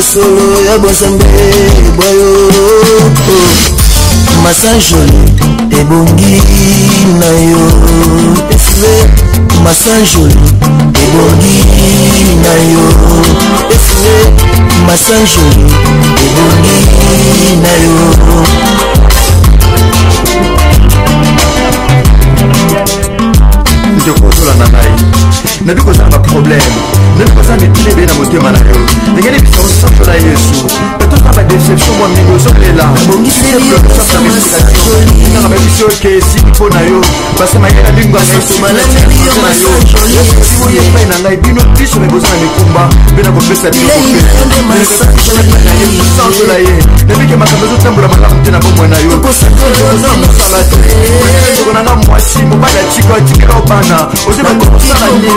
solo ya bosambe boyo massage ebongi na yo efle massage ebongi na yo efle massage ebongi na yo ndokozola na ngai nabi kozanga problème nabi kozanga etilebe na motema na yo ndenge bisansanso na yesu etoka badeception mwa mingi ozolela nanga babiso oke esili mpo na yo basema ye na bingo yo epai na ngai bino biso meboza na mikumba mpe na kopesa binosanso na ye nabike makambo ezotambola malamu te na bomoi na yo ozala mosala te ndeko nanga mwasi mobali atika atikela obana ozebakosala nini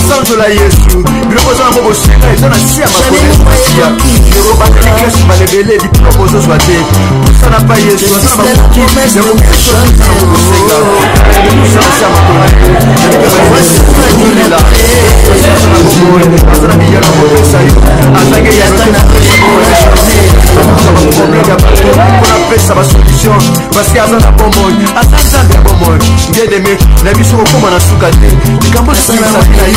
sanzola yesu biloko oza nango bosenga eza na si ya makonesia ekobatelikesi balebele diplome ozozwa te posana pa yesu aza na bakoki yakosenga si ya makonelela aza na miyaka kopesa yo azange mpona pesa basolution parceke aza na bomoi aza nzambe ya bomoi ngedeme na biso kokoma na suka te likambo esilisaki na yo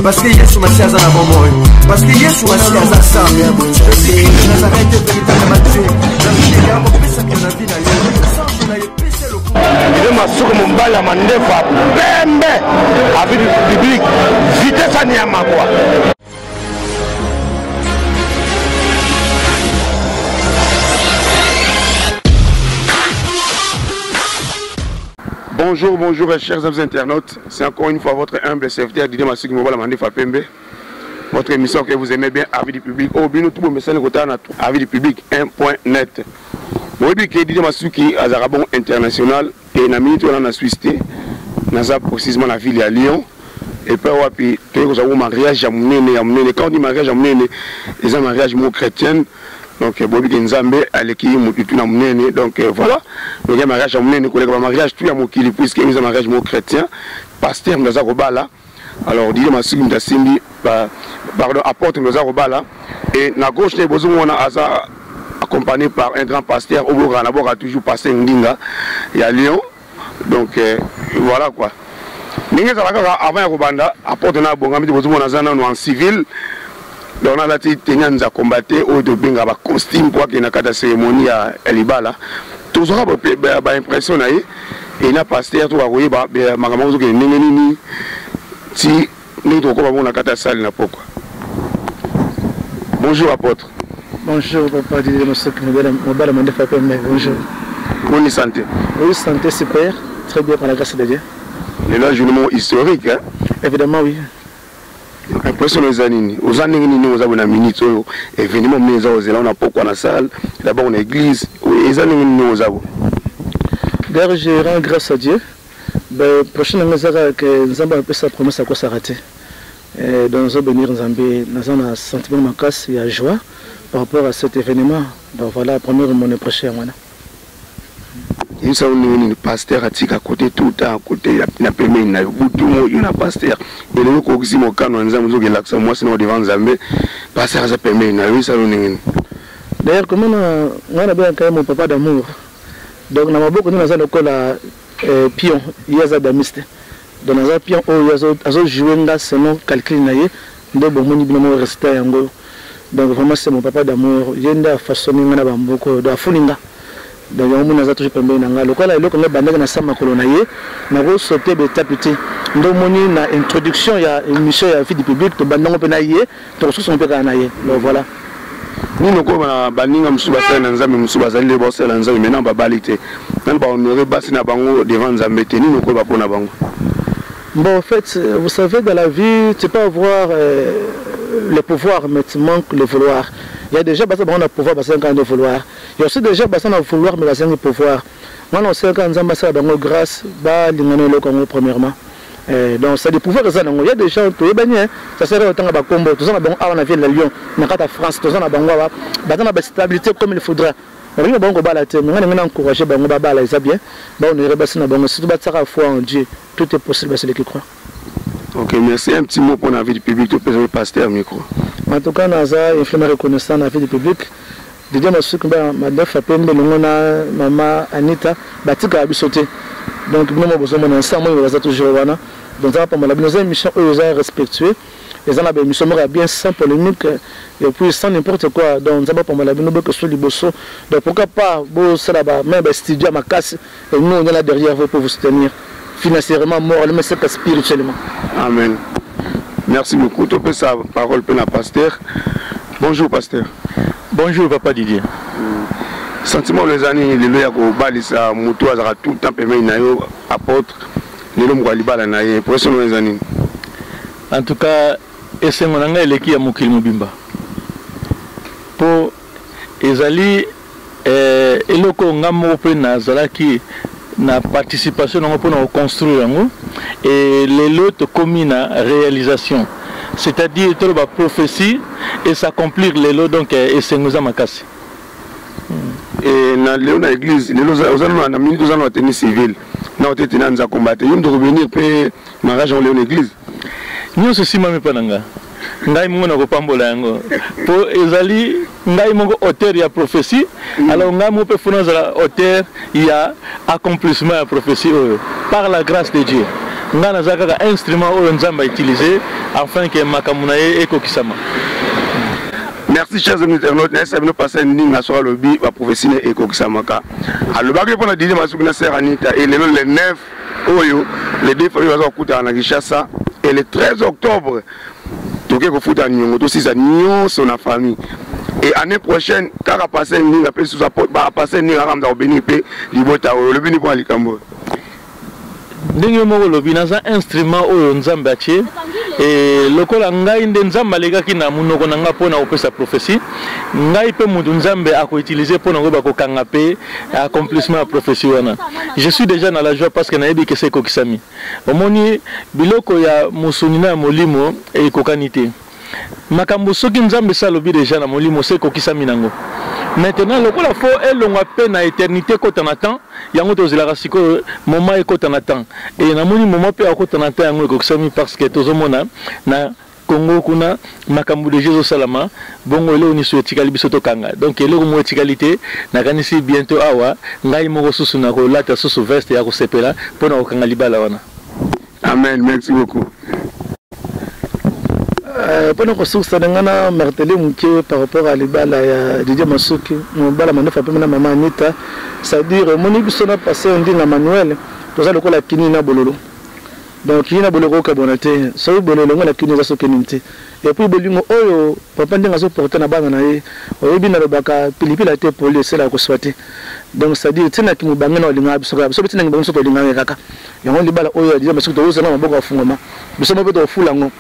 parceke yesu masi aza na bomoi parceke yesu masi aza sambe nazarete veritable matue navideyango kopesaki na vi na yo sanso na epese lokuile masuku mombala mandefa pembe avidi biblique vitesani ya makwa. Bonjour, bonjour chers amis internautes, c'est encore une fois votre humble serviteur Didier Massouk Mobala Mandefa Pembe. Votre émission que vous aimez bien, Avis du public. Oh, bien, tout le message à Avis du public 1.net. Moi, je suis Didier Massouk à Zarabon International et na minute on a Suisse, dans précisément la ville à Lyon. Et puis, tu as un mariage à Mounene. Quand on dit mariage à Mounene, c'est un mariage chrétien. Donc, Bobi Genzambe, Aleki, Moututu na Mounene. Donc, voilà. Donc, il y a un mariage à Mounene, un mariage tout à Moukili, puisqu'il y a un mariage chrétien. Pasteur Mdaza Robala. Alors, Didier Massouk Mdasimbi, pardon, apporte Mdaza Robala. Et na gauche, les besoins, on a accompagné par un grand pasteur, Obora, d'abord, a toujours pasteur Ndinga, et à Lyon. Donc, voilà quoi. Ninga Zalaka, avant Robanda, apporte na Bongami, les besoins, on a en civil. Donc on a la combattre au de benga ba costume pour qu'il y ait une cérémonie à Elibala. Tout ça ba impression na et na pasteur to akoye ba makambo ke nini ti ni to ko ba na kata salle na poko. Bonjour apôtre. Bonjour papa Didier Massouk Mobala Mandefa Pembe. Bonjour. Comment santé? Oui, santé super, très bien par la grâce de Dieu. Le là journée historique hein? Évidemment oui. Impression les années. Aux années nous avons une minute événement mais on a pourquoi la salle d'abord une église les années nous avons. D'ailleurs je rends grâce à Dieu. Ben prochaine mesure que nous avons fait sa promesse à quoi s'arrêter. Donc nous allons bénir Nzambé dans un sentiment de macasse et à joie par rapport à cet événement. Donc voilà première mon prochain voilà. Il y a un pasteur à côté tout à côté, il a permis il y a un pasteur. Et le coup aussi mon canon nous avons l'accent moi sinon devant Zambé, pasteur a permis il y a un. D'ailleurs comment on a bien quand même mon papa d'amour. Donc on a beaucoup nous avons la pion, il y a damiste. Donc on a pion il y a joué là selon calcul naie, de bon moni bien rester yango. Donc vraiment c'est mon papa d'amour, il y a une façon on a beaucoup de funinga. Donc on a toujours permis nanga lokola eloko nga bandaka na sama kolona ye na ko sauter étape te ndo moni na introduction ya émission ya vie du public to bandango pe na ye to so pe kana ye donc voilà ni noko na baninga musuba sa na nzambe musuba za le bosse la nzambe maintenant ba balite nan ba honorer basi na bango devant nzambe te ni noko ba pona bango. Bon en fait vous savez dans la vie tu peux avoir le pouvoir mais tu manques le vouloir. Il y a déjà personne qui a le pouvoir, personne qui a le vouloir. Il y a aussi déjà personne qui a le vouloir, mais personne qui a le pouvoir. Moi, on sait quand on a la grâce, premièrement. Donc, c'est des pouvoirs. Il y a des gens qui ont été ça serait autant de combo. Tout ça, on a vu le Lyon, on a France, tout ça, on a la stabilité comme il faudra. On a encouragé, on a bien. On a surtout la foi en Dieu. Tout est possible, c'est ce qui croit. Ok, merci. Un petit mot pour la vie du public, le pasteur micro. En tout cas, Naza influent reconnaissant dans la vie du public. Didier Massouk, Madame Fapembe, Maman Anita, Batika a sauté. Donc, nous avons besoin d'un ensemble, nous avons toujours là. Donc, nous avons une mission respectueux. Les gens ont une mission bien sans polémique et puis sans n'importe quoi. Donc, nous avons besoin de bosso. Donc, pourquoi pas, même studio à ma casse, et nous, on est là derrière vous pour vous soutenir financièrement, moralement, mais c'est spirituellement. Amen. Merci beaucoup. Tu peux sa parole pour la pasteur. Bonjour, pasteur. Bonjour, papa Didier. Sentiment les années, les lois au balisa, moto azara tout le temps permet nayo apôtre, les noms walibala naye. Pour ça les années. En tout cas, ese monanga eleki ya mokili mobimba. Pour ezali eloko ngamo pe na zalaki na participation nango pour construire yango et les lots commis na réalisation. C'est-à-dire toute la prophétie et s'accomplir les lots donc et c'est nous à makasi. Et dans l'église, les lots on a mis 2 ans à tenir civil. Na on était dans combattre. Ils doivent revenir pe mariage en l'église. Nous ceci mami pananga. Ngai mungo na kopambola yango. Po ezali ngai mungo auteur ya prophétie. Alors ngai mo pe fona za auteur ya accomplissement ya prophétie par la grâce de Dieu. Nga nazaka ka instrument oyo nzamba utilisé afin que makamuna ekokisama. Merci chers amis internautes, nous passer ninga sur le bi la prophétie ekokisamaka. Alors ba pour la Didier Massouk na sœur Anita et le 9 oyo les deux familles va kuta na Kinshasa et le 13 octobre toke ko futa nyongo to sisa nyon son famille. Et année prochaine quand va passer ninga pe sous ba passer ninga ramza obeni pe libota le bini pour likambo. Ndenge moko lobi naza instrument oyo nzambe atie et lokola ngai nde nzambe alekaki na munoko na nga pona opesa prophétie ngai pe mutu nzambe ako utiliser pona ngoba ko kanga pe accomplissement ya prophétie wana. Je suis déjà dans la joie parce que nayebi que c'est kokisami. Omoni biloko ya musuni na molimo e kokanité. Makambo soki nzambe sa lobi déjà na molimo c'est kokisami nango. Maintenant lokola fo elonga pe na éternité kota na temps yango tozela siko moment ekota na temps et na moni moment pe akota na temps yango ekokisami parce que tozomona na Congo kuna makambo de Jésus salama bongo ele oni souetikali biso tokanga donc eloko mo etikalité na kanisi bientôt awa ngai moko susu na ko lata susu veste ya ko sepela pona kokanga libala wana. Amen, merci beaucoup. Pendant que nous avons martelé par rapport à l'Ibala et Didier Massouk, nous avons fait maman Anita, c'est-à-dire que nous avons passé un दिन à Manuel, nous avons la kini na bololo. Donc kini na bololo kabonate, ça veut bololo la kini za sokeninte. Et puis bolingo oyo papa ndinga zo porter na bana na ye, oyebi na lobaka pilipili a été polé c'est la ko swati. Donc c'est-à-dire tina ki mubanga na olinga biso ka, biso tina ngi so to linga kaka. Yango libala oyo Didier Massouk to zo na maboko afungoma. Biso mo beto fulango.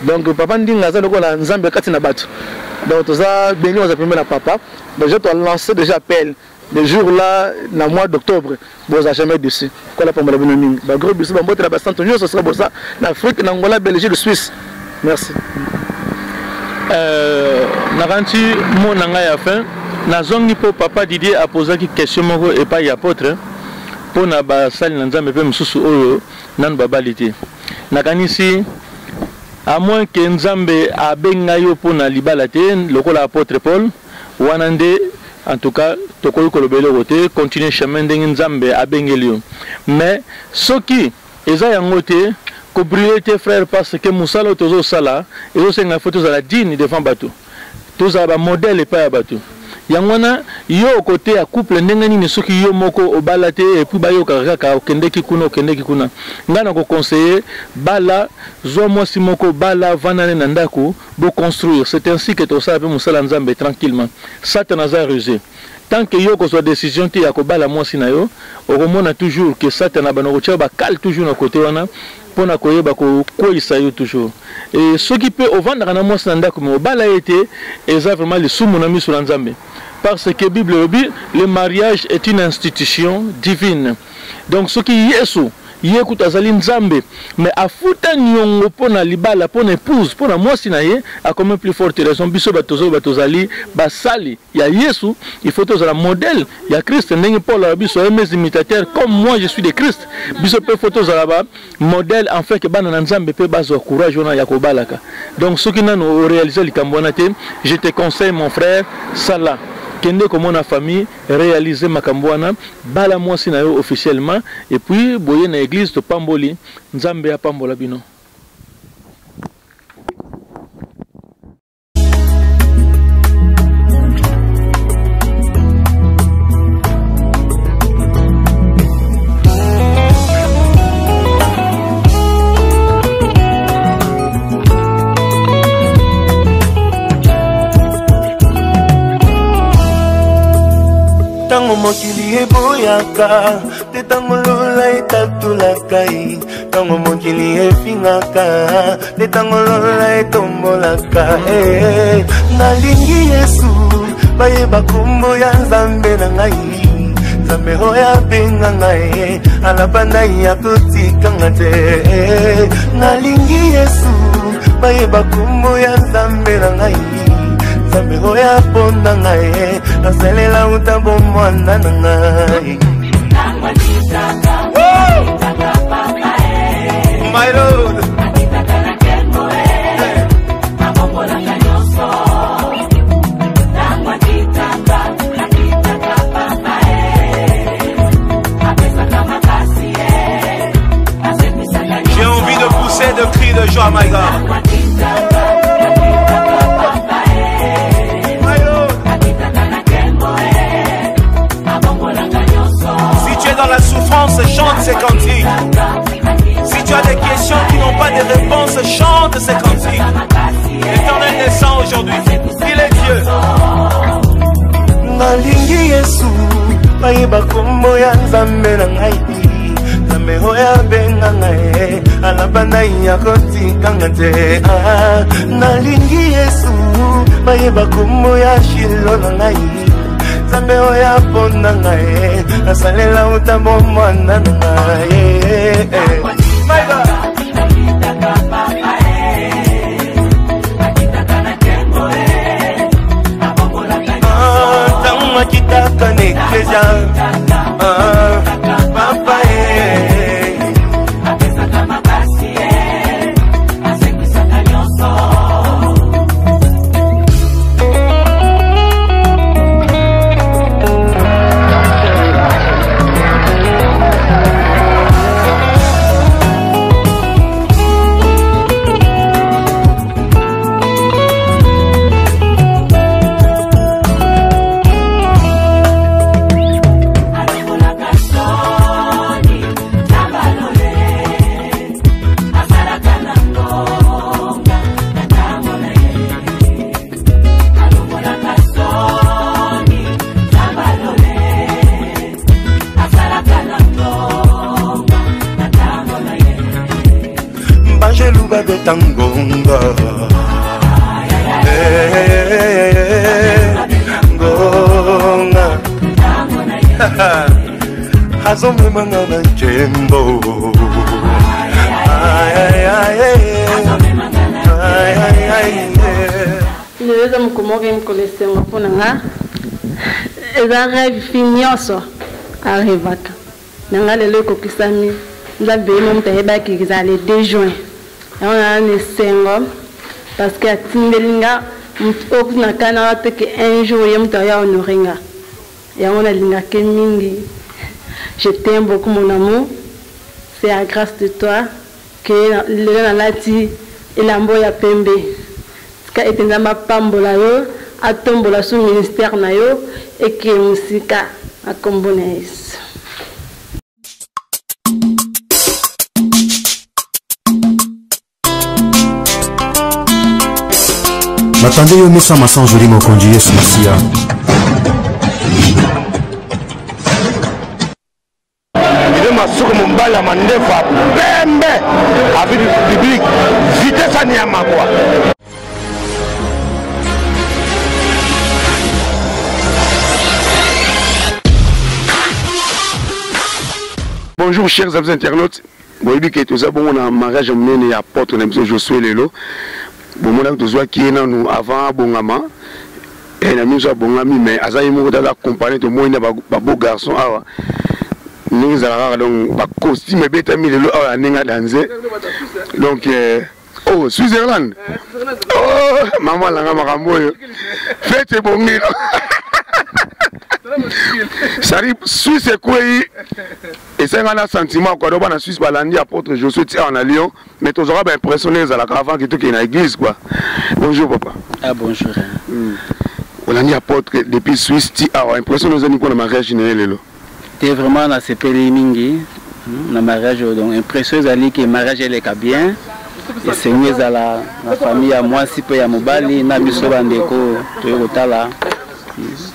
Donc papa ndinga za lokola nzambe kati na bato. Donc toza béni on a premier na papa. Donc je dois lancer déjà appel le jour là na mois d'octobre. Bon a jamais dessus. Quoi la pour la bonne ba gros biso ba mbote la bastant union ce sera pour ça na Afrique na Angola Belgique Suisse. Merci. Na ranti mo nanga ya fin na zongi po papa Didier a posé une question moko et pas y apôtre pour na ba sali na nzambe pe mususu oyo nan babalité. Na kanisi à moins que Nzambe a bengayo pour na libalate lokola apôtre Paul wanande en tout cas tokoyo kolobelo côté continuer chemin de Nzambe a bengelio mais soki eza yangote ko brûler tes frères parce que musala tozo sala ezo senga photos à la digne devant bateau tous a ba modèle et pas bateau yangwana yo côté à couple ndenge nini soki yo moko obalate et puis bayo kaka okendeki kuna ngana ko conseiller bala zo mosi moko bala vanane na ndako bo construire c'est ainsi que to ça peut musala nzambe tranquillement Satan a rusé tant que yo ko soit décision ti ya ko bala mosi na yo okomona toujours que Satan abanoko tia ba cal toujours na côté wana pona koyeba ko koisa yo toujours et ce qui peut au vendre na mosi na ndako mo bala été eza vraiment le sumu na miso na nzambe. Parce que la Bible dit le mariage est une institution divine. Donc ce qui est Yesu ye kuta azali nzambe mais afuta nyongo pona libala pona épouse pona mwasi na ye a comme plus forte raison biso batozali basali ya Yesu il faut tozala modèle ya Christ ndenge Paul a biso mes imitateurs comme moi je suis de Christ biso pe faut tozala ba modèle en fait que bana na nzambe pe bazo courage na ya kobalaka donc ce qui nano réaliser likambo na te je te conseille mon frère sala kende comme na famille réaliser makambwana bala mwasi na yo officiellement et puis boye na église to pamboli nzambe ya pambola bino. Tango mokili eboyaka, te tango lola etatulakai. Tango mokili efingaka, te tango lola etombolaka. Nalingi Yesu, bayeba kombo ya Nzambe na ngai. Nzambe oyo abenga ngai, alabanda ya kotikanga te. Nalingi Yesu, bayeba kombo ya Nzambe na ngai. Nzambe oya ponda ngai nasalela utambo mwana na ngai My Lord J'ai envie de pousser de cris de joie, my God. Dans la souffrance, chante ces cantiques. Si tu as des questions qui n'ont pas de réponse, chante ces cantiques. L'Éternel descend aujourd'hui. Il est Dieu. Nalingi Yesu, bayeba kombo ya Nzambe na ngai. Nzambe oyo abenga ngai, alabanda ya kotikanga te. Nalingi Yesu, bayeba kombo ya Shilo na ngai. Nzambe oya ponda ngai nasalela utambo mwana na ngai My God Tango makitaka nekeja Papa de tangonga gonga hazome mangana jembo Neweza mkumoge mkolese mpona nga eza rêve finyoso arrivaka nanga lelo kokisami nzambe mo mutayeba kizale 2 juin on a un sengo parce que tindelinga okuna kana que un jour yemutaya honorenga ya on a linga ke mingi je t'aime beaucoup mon amour c'est à grâce de toi que le na lati elambo ya pembe ka etenza mapambola yo atombola sous ministère na yo et que musika akombonais. Batande yo mesa masan joli mokonzi Yesu Masia. Ile masuko mbala mandefa pembe avec le public vitesse ani ya makwa. bonjour chers amis internautes. Bon, il y a un mariage mené à porte de Josué Lelo. Bon, on a besoin qu'il y ait nous avant Bongama. Et on a mis à Bongami, mais à ça, il y a la compagnie de moi, il y a un beau garçon. Nous avons un costume, mais il y a un dansé. Donc, oh, Switzerland. Oh, maman, la maman, faites bon. Ça dit, Suisse c'est quoi? Et c'est un sentiment quoi. Donc en Suisse, balandi apôtre Josué en Lyon, mais tu auras impressionné à la caravane qui est dans l'église quoi. Bonjour papa. Ah bonjour. On a dit apôtre depuis Suisse, tu as impressionné aux amis pour le mariage général. Tu es vraiment dans ces pays mingi, le mariage donc impressionné à que le mariage est bien. Et c'est mieux à la famille à moi si peu à Mobali, na biso bandeko, tu es au tala.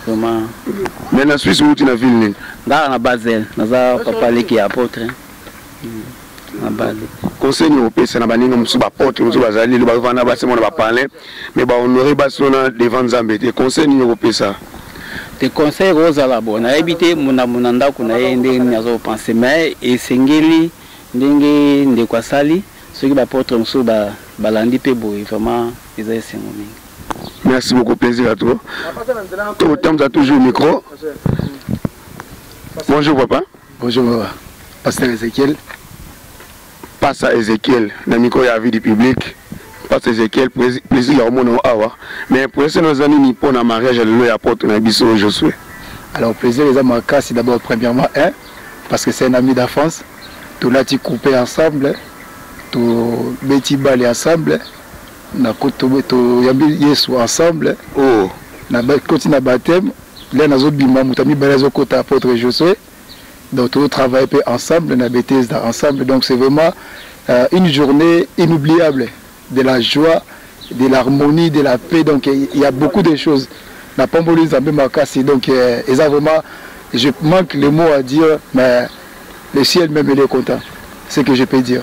Vraiment. Mais en Suisse, où tu es ville? Dans la Basel, dans la papa qui est apôtre. Conseil européen, c'est un apôtre, nous allons parler, mais on aurait besoin de vendre Zambé. Conseil européen, ça. Te conseil rose à la bonne. On a habité mon amonanda qu'on a aidé penser, mais et singeli, n'engue quoi sali, ceux qui apôtre nous sont balandi pebo, vraiment, ils ont essayé. Merci beaucoup, plaisir à toi. Tout le temps, tu as toujours le micro. Bonjour papa. Bonjour papa. Pasteur Ezekiel. Pasteur Ezekiel, le micro est à vie du public. Pasteur Ezekiel, plaisir à mon awa. Mais pour essayer nos amis nippons en mariage, le apporte un biseau Josué. Alors plaisir les amis, c'est d'abord premièrement parce que c'est un ami d'enfance. Tout là tu coupé ensemble, tout bêtis balé ensemble. Na koto yambi yesu ensemble na koti na baptême là nazo bima mutami balazo kota apôtre Josué donc tout travail ensemble na Bethesda ensemble donc c'est vraiment une journée inoubliable de la joie, de l'harmonie, de la paix donc il y a beaucoup de choses na pamboli zambe makasi donc et ça vraiment je manque le mot à dire mais le ciel même il est content, c'est ce que je peux dire.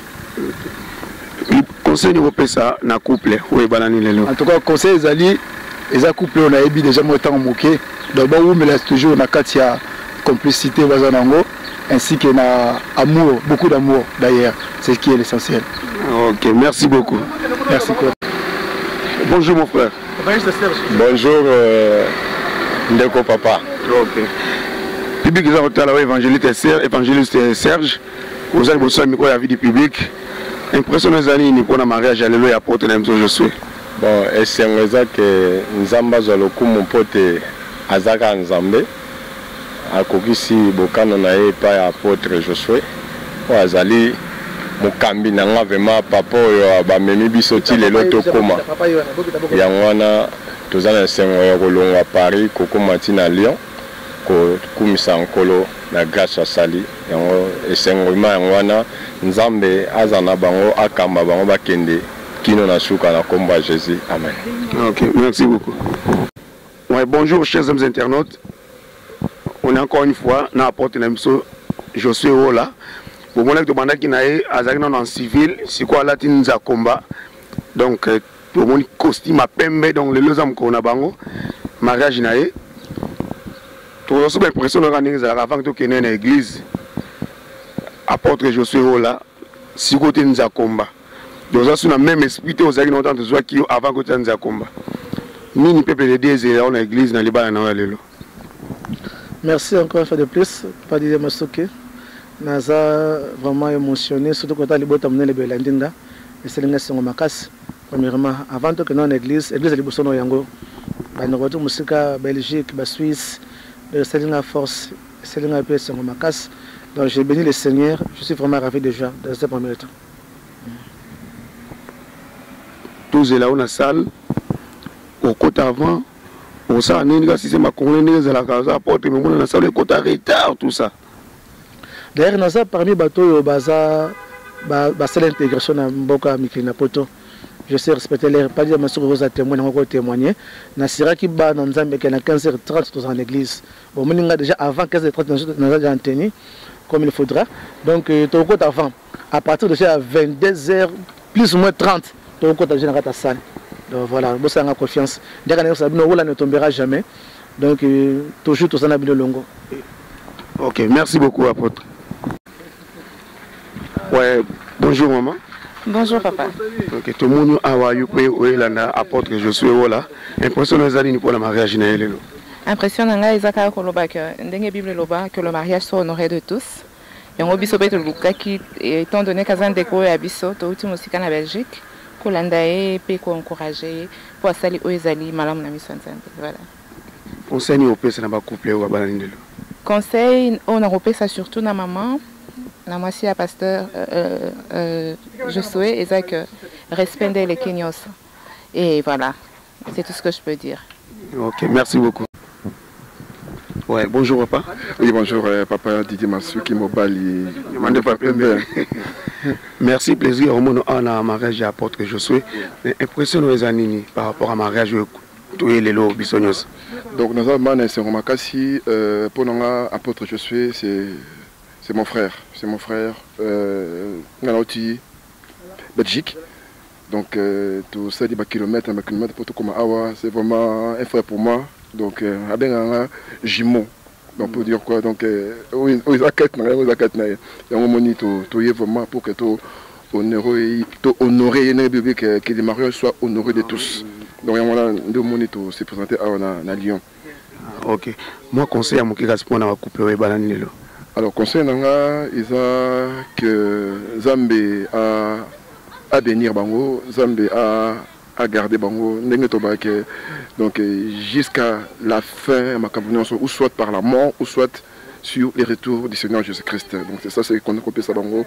Conseil européen ça na couple ou banani lelo. En tout cas conseil zali eza couple on a ébi déjà moi temps moqué donc bon mais là toujours na katia complicité bazanango ainsi que na amour, beaucoup d'amour d'ailleurs, c'est ce qui est l'essentiel. OK, merci beaucoup. Merci quoi. Bonjour mon frère. Bonjour Ndeko papa. OK. Public ils ont là évangéliste Serge. Vous allez bosser micro à vie du public. Impression les années ni pour le mariage alléluia apôtre Nemzo Josué. Bon, et c'est un que Nzamba zoloku mon pote Azaka Nzambe akokisi bokano na ye pa apôtre Josué. O azali mokambi na nga vraiment papa oyo ba memi biso ti lelo tokoma. Ya ngwana tozana sengo ya kolonga Paris kokoma ti na Lyon ko kumisa nkolo na grâce asali yango esengo ma ngwana Nzambe azana bango akamba bango bakende kino na suka na komba Jésus. Amen. OK, merci beaucoup. Ouais, bonjour chers amis internautes. On est encore une fois dans la porte de Josué Ola. Pour moi, je demande qui nae azaki en civil, c'est quoi là tinza combat. Donc pour mon costume à pembe donc le lozam ko na bango mariage nae. Tout aussi impression de rendre avant que tu aies une église. Apôtre Josué Ola, si côté nous a combat. Donc ça le même esprit aux amis longtemps de qui avant que tu nous a combat. Ni ni peuple de Dieu on a église dans les bas dans lelo. Merci encore une fois de plus, pas dire Masoké. Naza vraiment émotionné surtout quand tu as amené les Belandinga et c'est l'inga songo makas. Premièrement avant que nous en église de Libosono yango. Ba nokoto musika Belgique, ba Suisse, c'est l'inga force, c'est l'inga paix songo makas. Donc j'ai béni le Seigneur, je suis vraiment ravi déjà dans ce premier temps. Tous là on a salle au côté avant on ça si c'est ma congolais la casa apporte mais on a salle le côté retard tout ça. D'ailleurs nous parmi bateau baza c'est l'intégration na mboka mikina poto. Je sais respecter les pas dire monsieur vous a témoigné encore témoigner na sira ki ba na Nzambe que na 15h30 tous en église. Bon moninga déjà avant 15h30 nous déjà antenne comme il faudra. Donc ton côté avant à partir de 22h plus ou moins 30 ton côté général ta salle. Donc voilà, vous avez confiance. Dès que nous ne tombera jamais. Donc toujours tout ça n'a pas de longo. OK, merci beaucoup apôtre. Ouais, bonjour maman. Bonjour papa. Ok, tout le monde a eu apôtre Josué voilà. Impression les années pour le mariage naël. Impression nga ezaka koloba que ndenge Bible loba que le mariage soit honoré de tous. Et on biso beto luka qui étant donné kazan deko ya biso to uti musika na Belgique kolanda e pe ko encourager pour sali o ezali malamu na miso nzambe. Voilà. Conseil ni opesa na ba couple wa bana ndelo. Conseil on a opesa surtout na maman. Na moi si à pasteur Josué Isaac respect les Kenyos. Et voilà, c'est tout ce que je peux dire. Ok, merci beaucoup. Ouais, bonjour papa. Oui, bonjour papa Didier Massou qui m'obali. Merci, plaisir au monde en mariage à apôtre Josué. Impression les années par rapport à mariage tous les lots bisognos. Donc nous avons un pour nous apôtre Josué c'est mon frère, Belgique. Donc tout ça, des kilomètres pour tout comme Awa, c'est vraiment un frère pour moi. Donc avec un jumeau. Donc pour dire quoi, donc oui, ils accueillent, vraiment pour que tout honorer les bébés, que les mariages soient honorés de tous. Donc voilà, deux monitos s'est présenté à Lyon. Ok. Moi conseil à mon qui répond à couple bananilo. Alors, conseil que Zambé a bénir Bango, Zambé a garder Bango, donc jusqu'à la fin, ou soit par la mort, ou soit sur les retours du Seigneur Jésus-Christ. Donc c'est ça, c'est qu'on a copié ça Bango,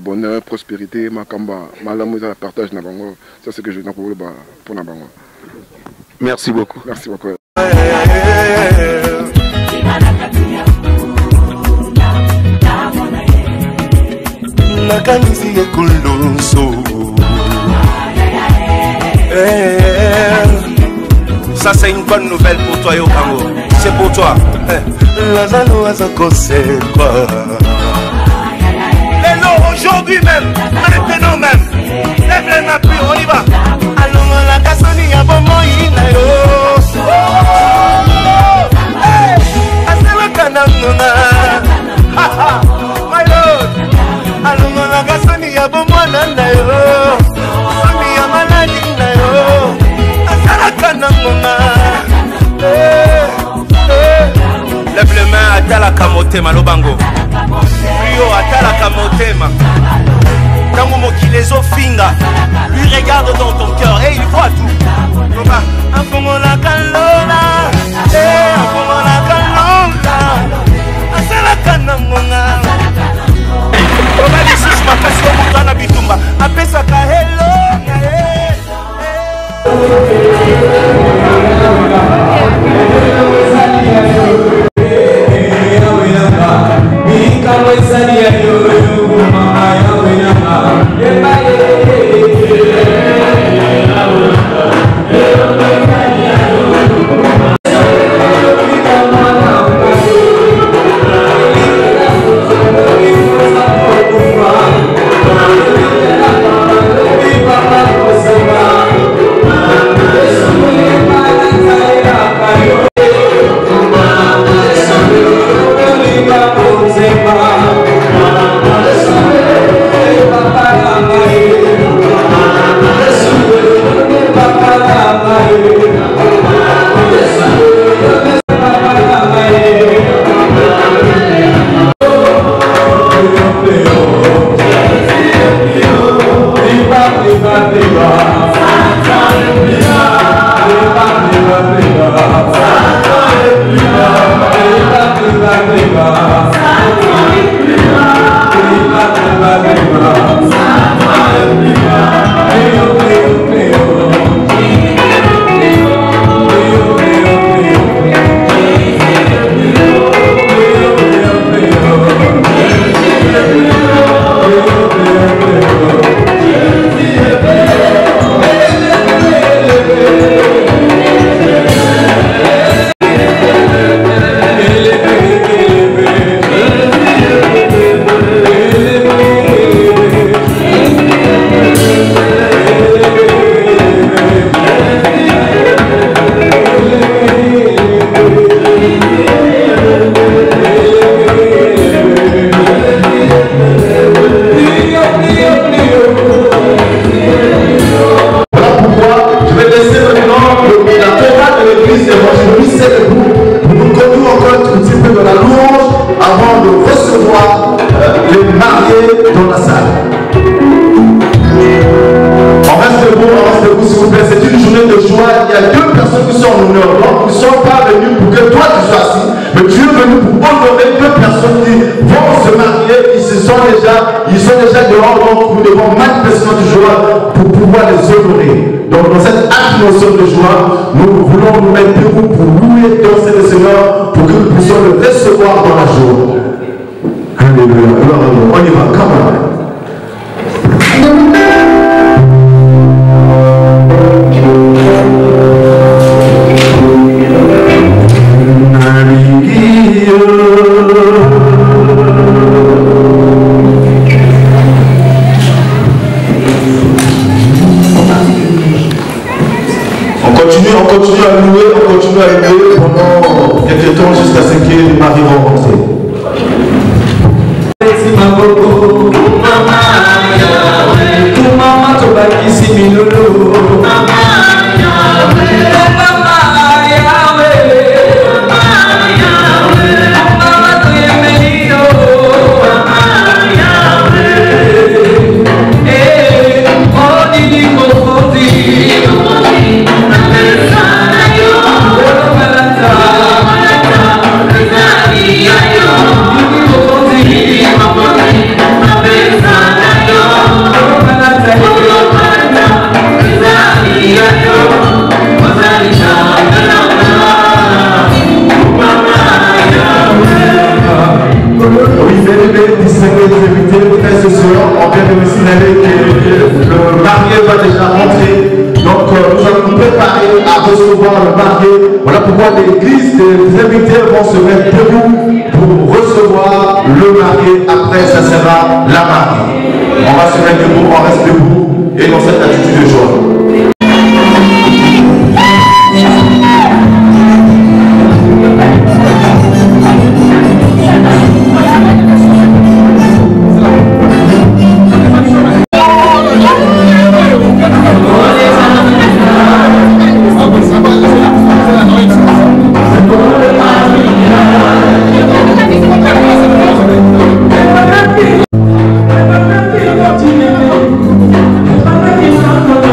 bonheur, prospérité, Makamba, Malamouza, partage na Bango. Ça c'est que je n'ai pas pour na Bango. Merci beaucoup. Merci beaucoup. Nakanisi ekuluso ça c'est une bonne nouvelle pour toi Yokango. C'est pour toi. Lazalo Azako c'est quoi? Aujourd'hui même, maintenant même. Lève les mains plus, on y va. Allons la kasoni ya bomo ina yo. Asela kanangona. Ha ha. My lord. Allons la kasoni ya bomo nanda yo. Sami ya maladi na yo. Asela kanangona. Lève les mains à Tala Kamotema Lobango. Rio à Tala Kamotema. Tango Mokilezo Finga. Lui regarde dans ton cœur et il voit tout. Un fongo la kalona. Un fongo la kalona. Asala kanangona. Oba Jesus makasi omutana bitumba. Apesa ka hello. de joie pour pouvoir les honorer. Donc dans cette atmosphère de joie, nous voulons nous mettre debout pour louer, danser le Seigneur, pour que nous puissions le recevoir dans la joie. Alléluia, gloire à Dieu. On y va, come on. On continue à louer pendant quelques temps jusqu'à ce que les maris rencontrent. Le marié va déjà rentrer, donc nous allons nous préparer à recevoir le marié. Voilà pourquoi l'église des invités vont se mettre debout pour recevoir le marié. Après, ça sera la mariée. On va se mettre debout, on reste debout et dans cette attitude de joie.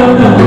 Thank you.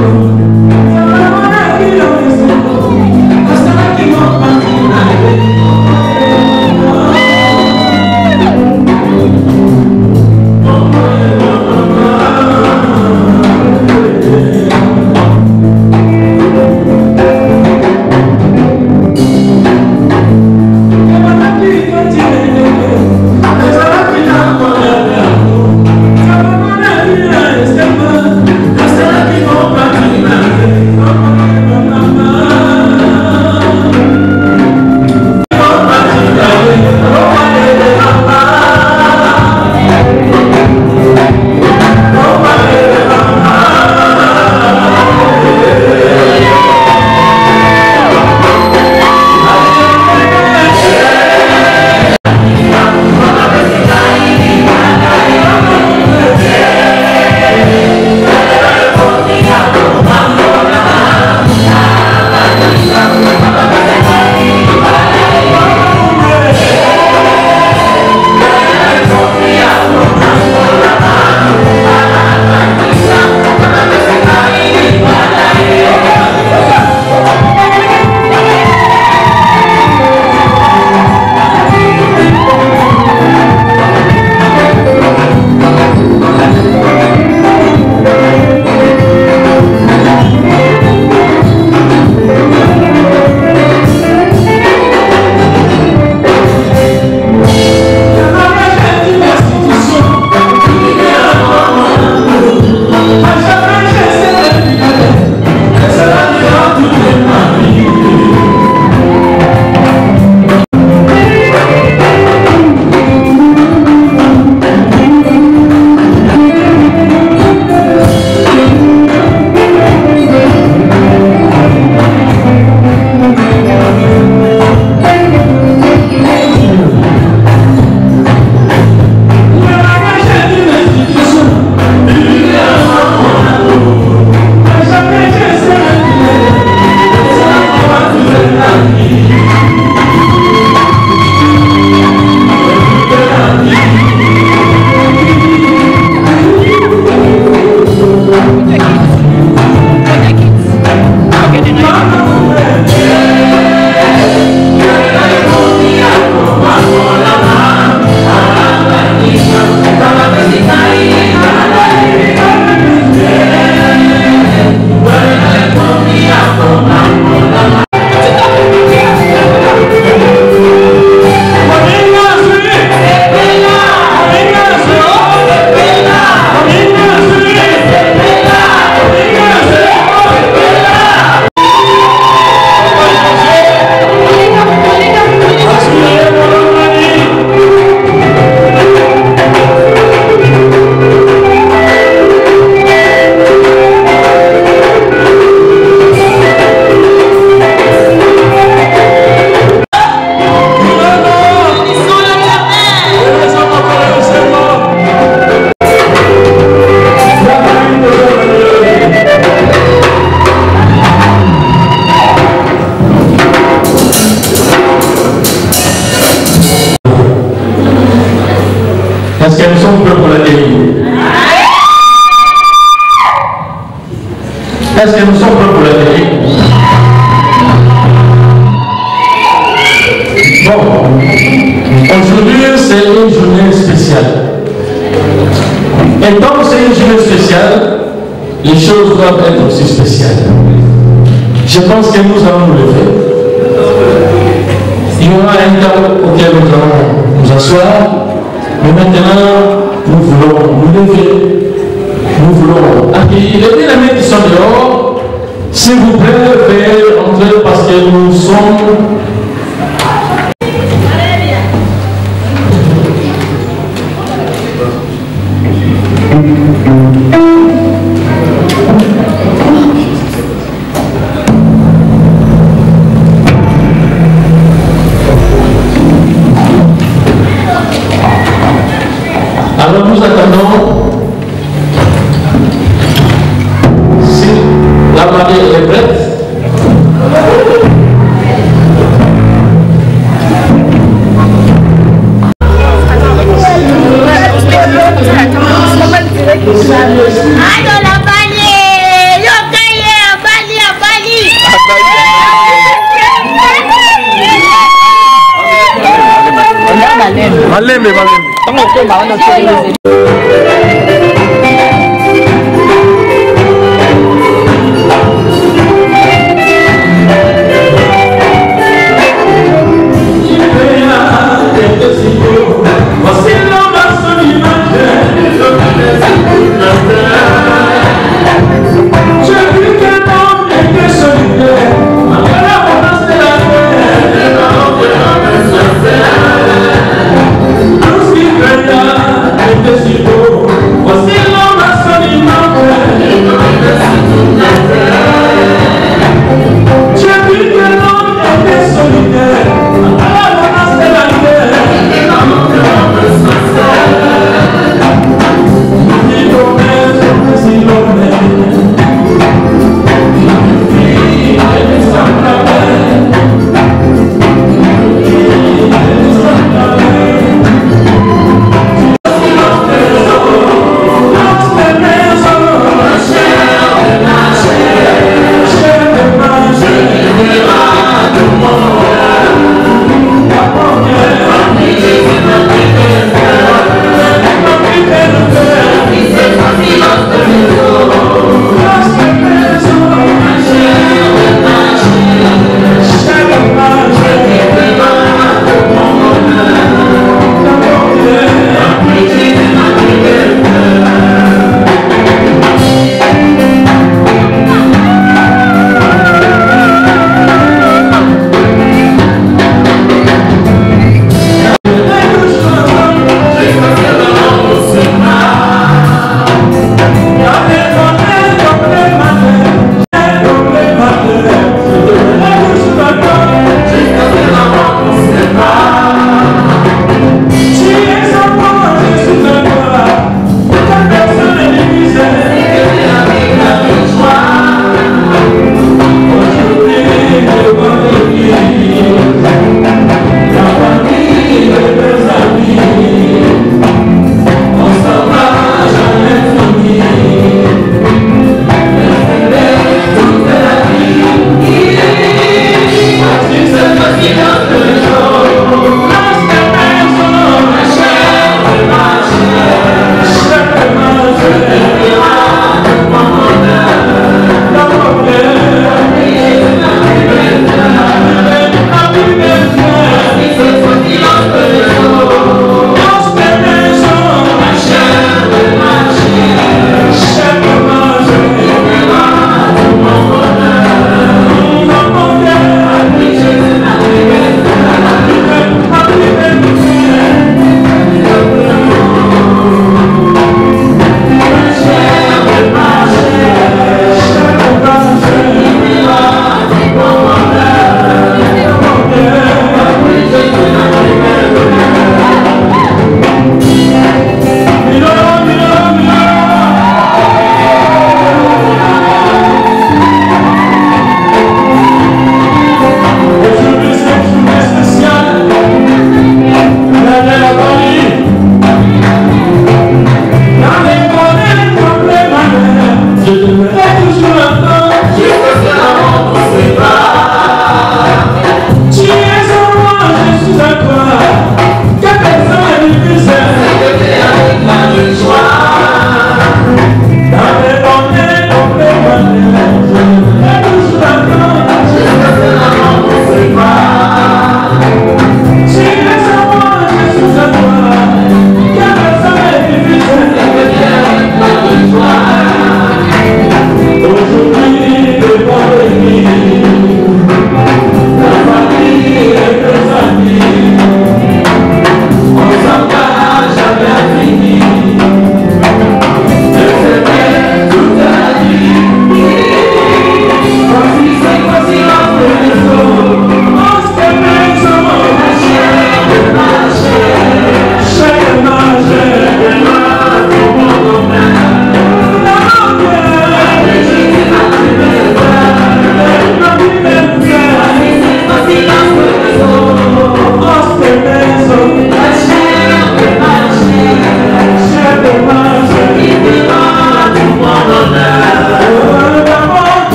Est-ce que nous sommes prêts pour la vie? Bon, aujourd'hui c'est une journée spéciale. Et comme c'est une journée spéciale, les choses doivent être aussi spéciales. Je pense que nous allons nous lever. Il y aura un temps auquel nous allons nous asseoir. Mais maintenant, nous voulons nous lever. Nous voulons accueillir les bien-aimés qui sont dehors. S'il vous plaît, veuillez entrer parce que nous sommes. Alors nous attendons si la mariée est prête. Malembe, Merci.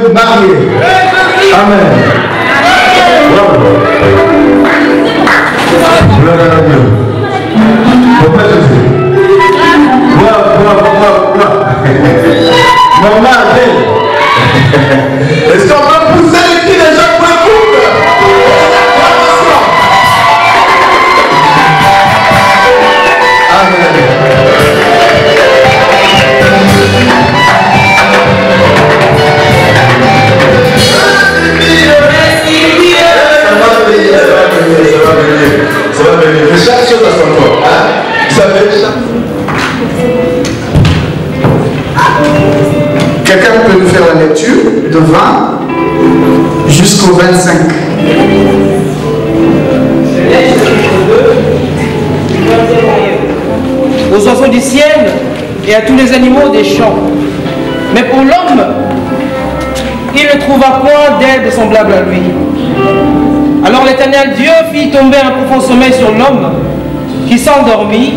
mariés. Amen. Bravo. Gloire à Dieu. Pourquoi Jésus? Bravo. Maman, est-ce qu'on va pousser les pieds des gens pour le couple? Amen. Ça va venir. Mais chaque chose à son temps. Vous savez, quelqu'un peut nous faire la lecture de 20 jusqu'au 25. Aux oiseaux du ciel et à tous les animaux des champs. Mais pour l'homme, il ne trouva point d'aide semblable à lui. Alors l'Éternel Dieu fit tomber un profond sommeil sur l'homme qui s'endormit.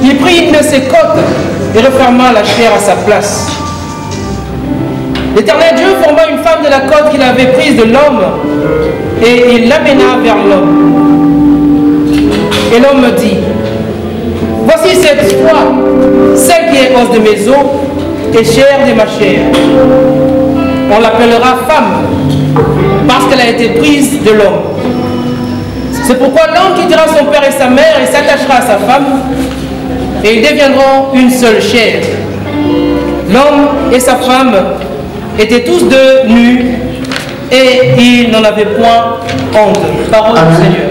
Il prit une de ses côtes et referma la chair à sa place. L'Éternel Dieu forma une femme de la côte qu'il avait prise de l'homme et il l'amena vers l'homme. Et l'homme dit: voici cette fois celle qui est os de mes os et chair de ma chair. On l'appellera femme parce qu'elle a été prise de l'homme. C'est pourquoi l'homme quittera son père et sa mère et s'attachera à sa femme et ils deviendront une seule chair. L'homme et sa femme étaient tous deux nus et ils n'en avaient point honte. Parole du Seigneur.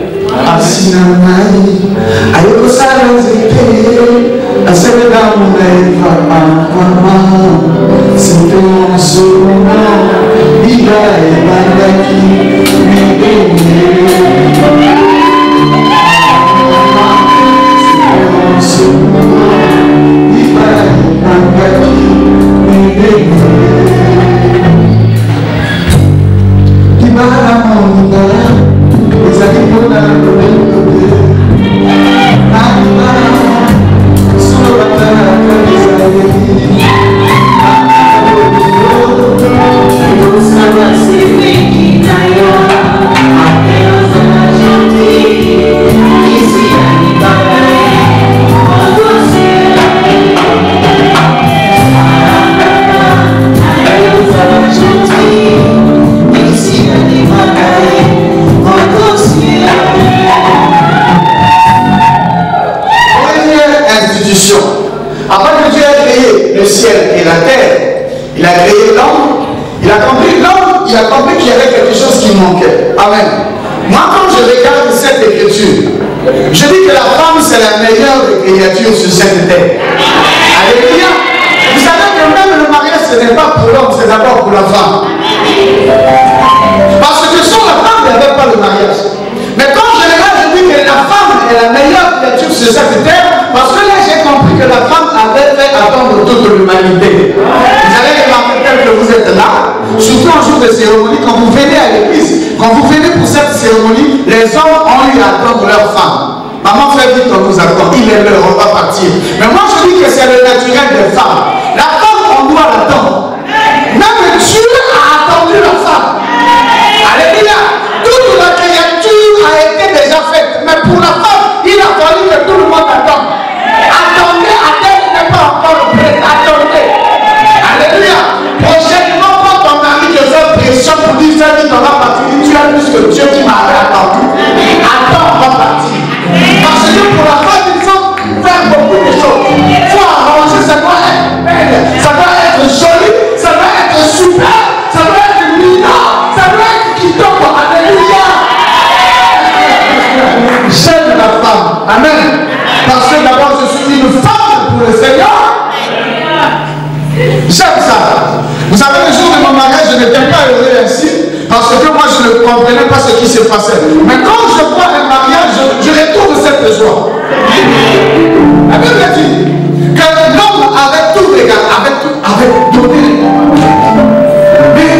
Après que Dieu a créé le ciel et la terre, il a créé l'homme, il a compris l'homme, il a compris qu'il y avait quelque chose qui manquait. Amen. Moi, quand je regarde cette écriture, je dis que la femme, c'est la meilleure des créatures sur cette terre. Alléluia. Vous savez que même le mariage, ce n'est pas pour l'homme, c'est d'abord pour la femme. Parce que sans la femme, il n'y avait pas le mariage. Mais quand je regarde, je dis que la femme est la meilleure créature sur cette terre, parce que là, j'ai compris que la femme avait fait attendre toute l'humanité. Vous allez remarquer tel que vous êtes là, surtout en jour de cérémonie, quand vous venez à l'église, quand vous venez pour cette cérémonie, les hommes ont eu à attendre leur femme. Maman fait vite, on vous attend, il est l'heure, on va partir. Mais moi, je dis que c'est le naturel des femmes. La femme, on doit l'attendre. Même Dieu a attendu la femme. Alléluia. Toute la créature a été déjà faite. Mais pour la femme, il a fallu que tout le monde attende. Attendez, Adèle n'est pas encore prête. Attendez. Alléluia. Prochainement, quand ton mari te fait pression pour dire ça, dans la partie, tu as plus que Dieu qui m'avait attendu. Attends, on va partir. Parce que pour la femme, il faut faire beaucoup de choses. Il faut arranger, ça doit être belle, ça doit être joli, ça doit être super, ça doit être mignon, ça doit être qui tombe. Alléluia. J'aime la femme. Amen. Parce que d'abord, je suis une femme pour le Seigneur. J'aime ça. Vous savez, le jour de mon mariage, je n'étais pas heureux ainsi. Parce que moi, je ne comprenais pas ce qui se passait. Mais quand je vois un mariage, je retrouve cette joie. La Bible dit que l'homme avait tout regardé, avait donné. Mais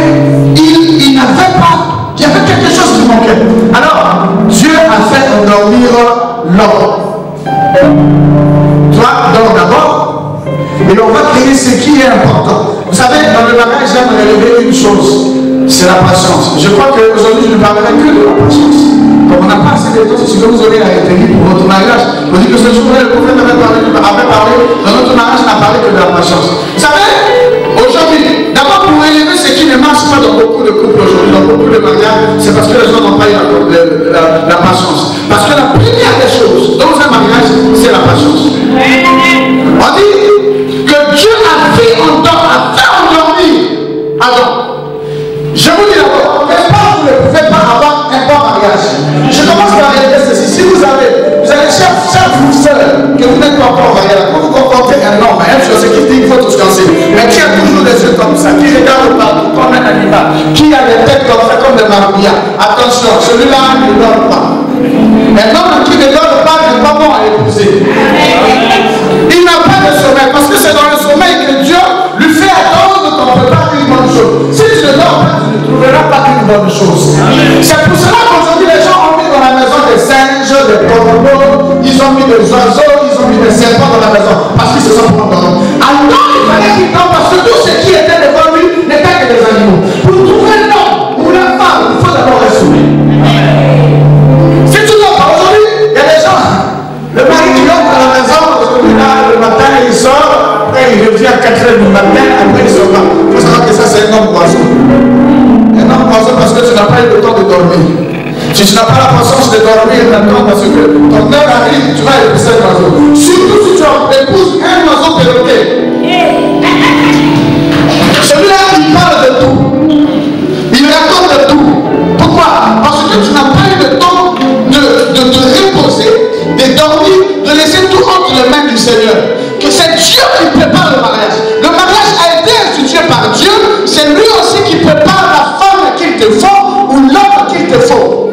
il n'avait pas, il y avait quelque chose qui manquait. Alors, Dieu a fait endormir l'homme. Toi, dors d'abord, et on va créer ce qui est important. Vous savez, dans le mariage, j'aime relever une chose, c'est la patience. Je crois qu'aujourd'hui, je ne parlerai que de la patience. Comme on n'a pas assez de temps, c'est ce que vous aurez à retenir pour votre mariage. Vous dites que ce jour-là, le prophète avait parlé, dans notre mariage, n'a parlé que de la patience. Vous savez, aujourd'hui, d'abord pour élever ce qui ne marche pas dans beaucoup de couples aujourd'hui, dans beaucoup de mariages, c'est parce que les gens n'ont pas eu la patience. Parce que la première des choses dans un mariage, c'est la patience. On dit que Dieu a fait endormir Adam. Je vous dis d'abord, n'est-ce pas, vous ne pouvez pas avoir un bon mariage. Je commence par relever ceci. Si vous allez chaque vous seul, que vous n'êtes pas encore marié, quand vous confrontez un homme, même chose, c'est qui dit qu'il faut tous danser, mais qui a toujours des yeux comme ça, qui regarde partout comme un animal, qui a des têtes comme ça, comme des marmillas. Attention, celui-là ne dort pas. Un homme qui ne dort pas n'est pas bon à épouser. Il n'a pas de sommeil, parce que c'est dans le sommeil que Dieu lui fait attendre qu'on ne peut pas une bonne chose. Si tu ne dors pas, tu ne trouveras pas une bonne chose. C'est pour cela qu'aujourd'hui les gens ont mis dans la maison des singes, des corbeaux, ils ont mis des oiseaux, ils ont mis des serpents dans la maison, parce qu'ils se sont endormis. Alors il fallait qu'il dorme, parce que tout ce qui était devant lui n'était que des animaux. Pour trouver l'homme ou la femme, il faut d'abord rester. Si tu dors pas aujourd'hui, il y a des gens, le mari qui entre à la maison, aujourd'hui là, le matin il sort, après il revient à 4h du matin, après il sort pas. Il faut savoir que ça c'est un homme oiseau. Un homme oiseau parce que tu n'as pas eu le temps de dormir. Si tu n'as pas la patience de dormir maintenant parce que ton heure arrive, tu vas épouser un oiseau. Surtout si tu épouses un oiseau perroquet. Celui-là, il parle de tout. Il raconte de tout. Pourquoi? Parce que tu n'as pas eu le temps de te reposer, de dormir, de laisser tout entre les mains du Seigneur. Que c'est Dieu qui prépare le mariage. Le mariage a été institué par Dieu. C'est lui aussi qui prépare la femme qu'il te faut ou l'homme qu'il te faut.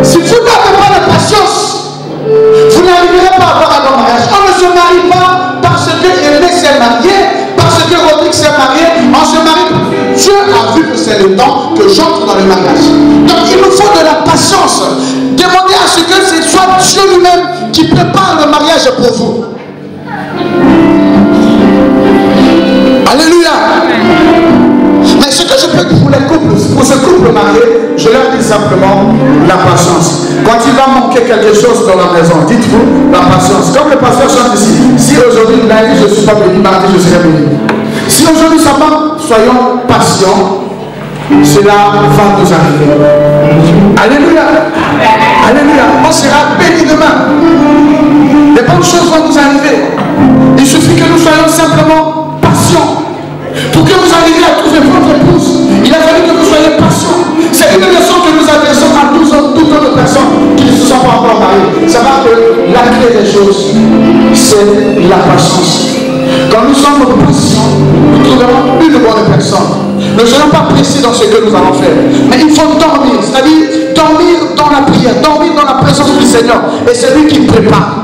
Si vous n'avez pas de patience, vous n'arriverez pas à avoir un bon mariage. On ne se marie pas parce que Aimé s'est marié, parce que Rodrigue s'est marié. On se marie parce que Dieu a vu que c'est le temps que j'entre dans le mariage. Donc il nous faut de la patience. Demandez à ce que ce soit Dieu lui-même qui prépare le mariage pour vous. Alléluia. Mais ce que je peux dire pour les couples, pour ce couple marié, je leur dis simplement la patience. Quand il va manquer quelque chose dans la maison, dites-vous la patience. Comme le pasteur chante ici, si aujourd'hui lundi je ne suis pas béni, mardi je serai béni. Si aujourd'hui ça manque, soyons patients, cela va nous arriver. Alléluia. Alléluia. On sera béni demain. Les bonnes choses vont nous arriver. Il suffit que nous soyons simplement patients. Pour que vous arriviez à trouver votre épouse, il a fallu que vous soyez patient. C'est une leçon que nous adressons à toutes autres personnes qui ne se sont pas encore mariées. Savoir que la clé des choses, c'est la patience. Quand nous sommes patients, nous trouverons une bonne personne. Ne soyons pas pressés dans ce que nous allons faire. Mais il faut dormir, c'est-à-dire dormir dans la prière, dormir dans la présence du Seigneur. Et c'est lui qui prépare.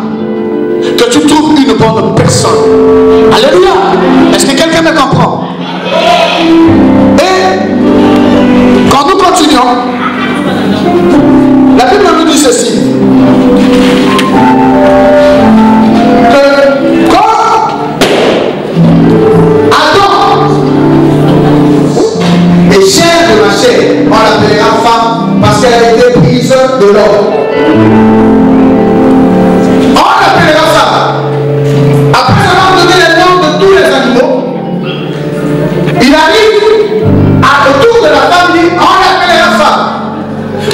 Que tu trouves une bonne personne. Alléluia. Est-ce que quelqu'un me comprend? Et quand nous continuons, la Bible nous dit ceci. Que quand Adam est chair de la chair, on l'appellera femme parce qu'elle a été prise de l'homme. Après avoir donné les noms de tous les animaux, il arrive autour de la famille, on l'appellera femme.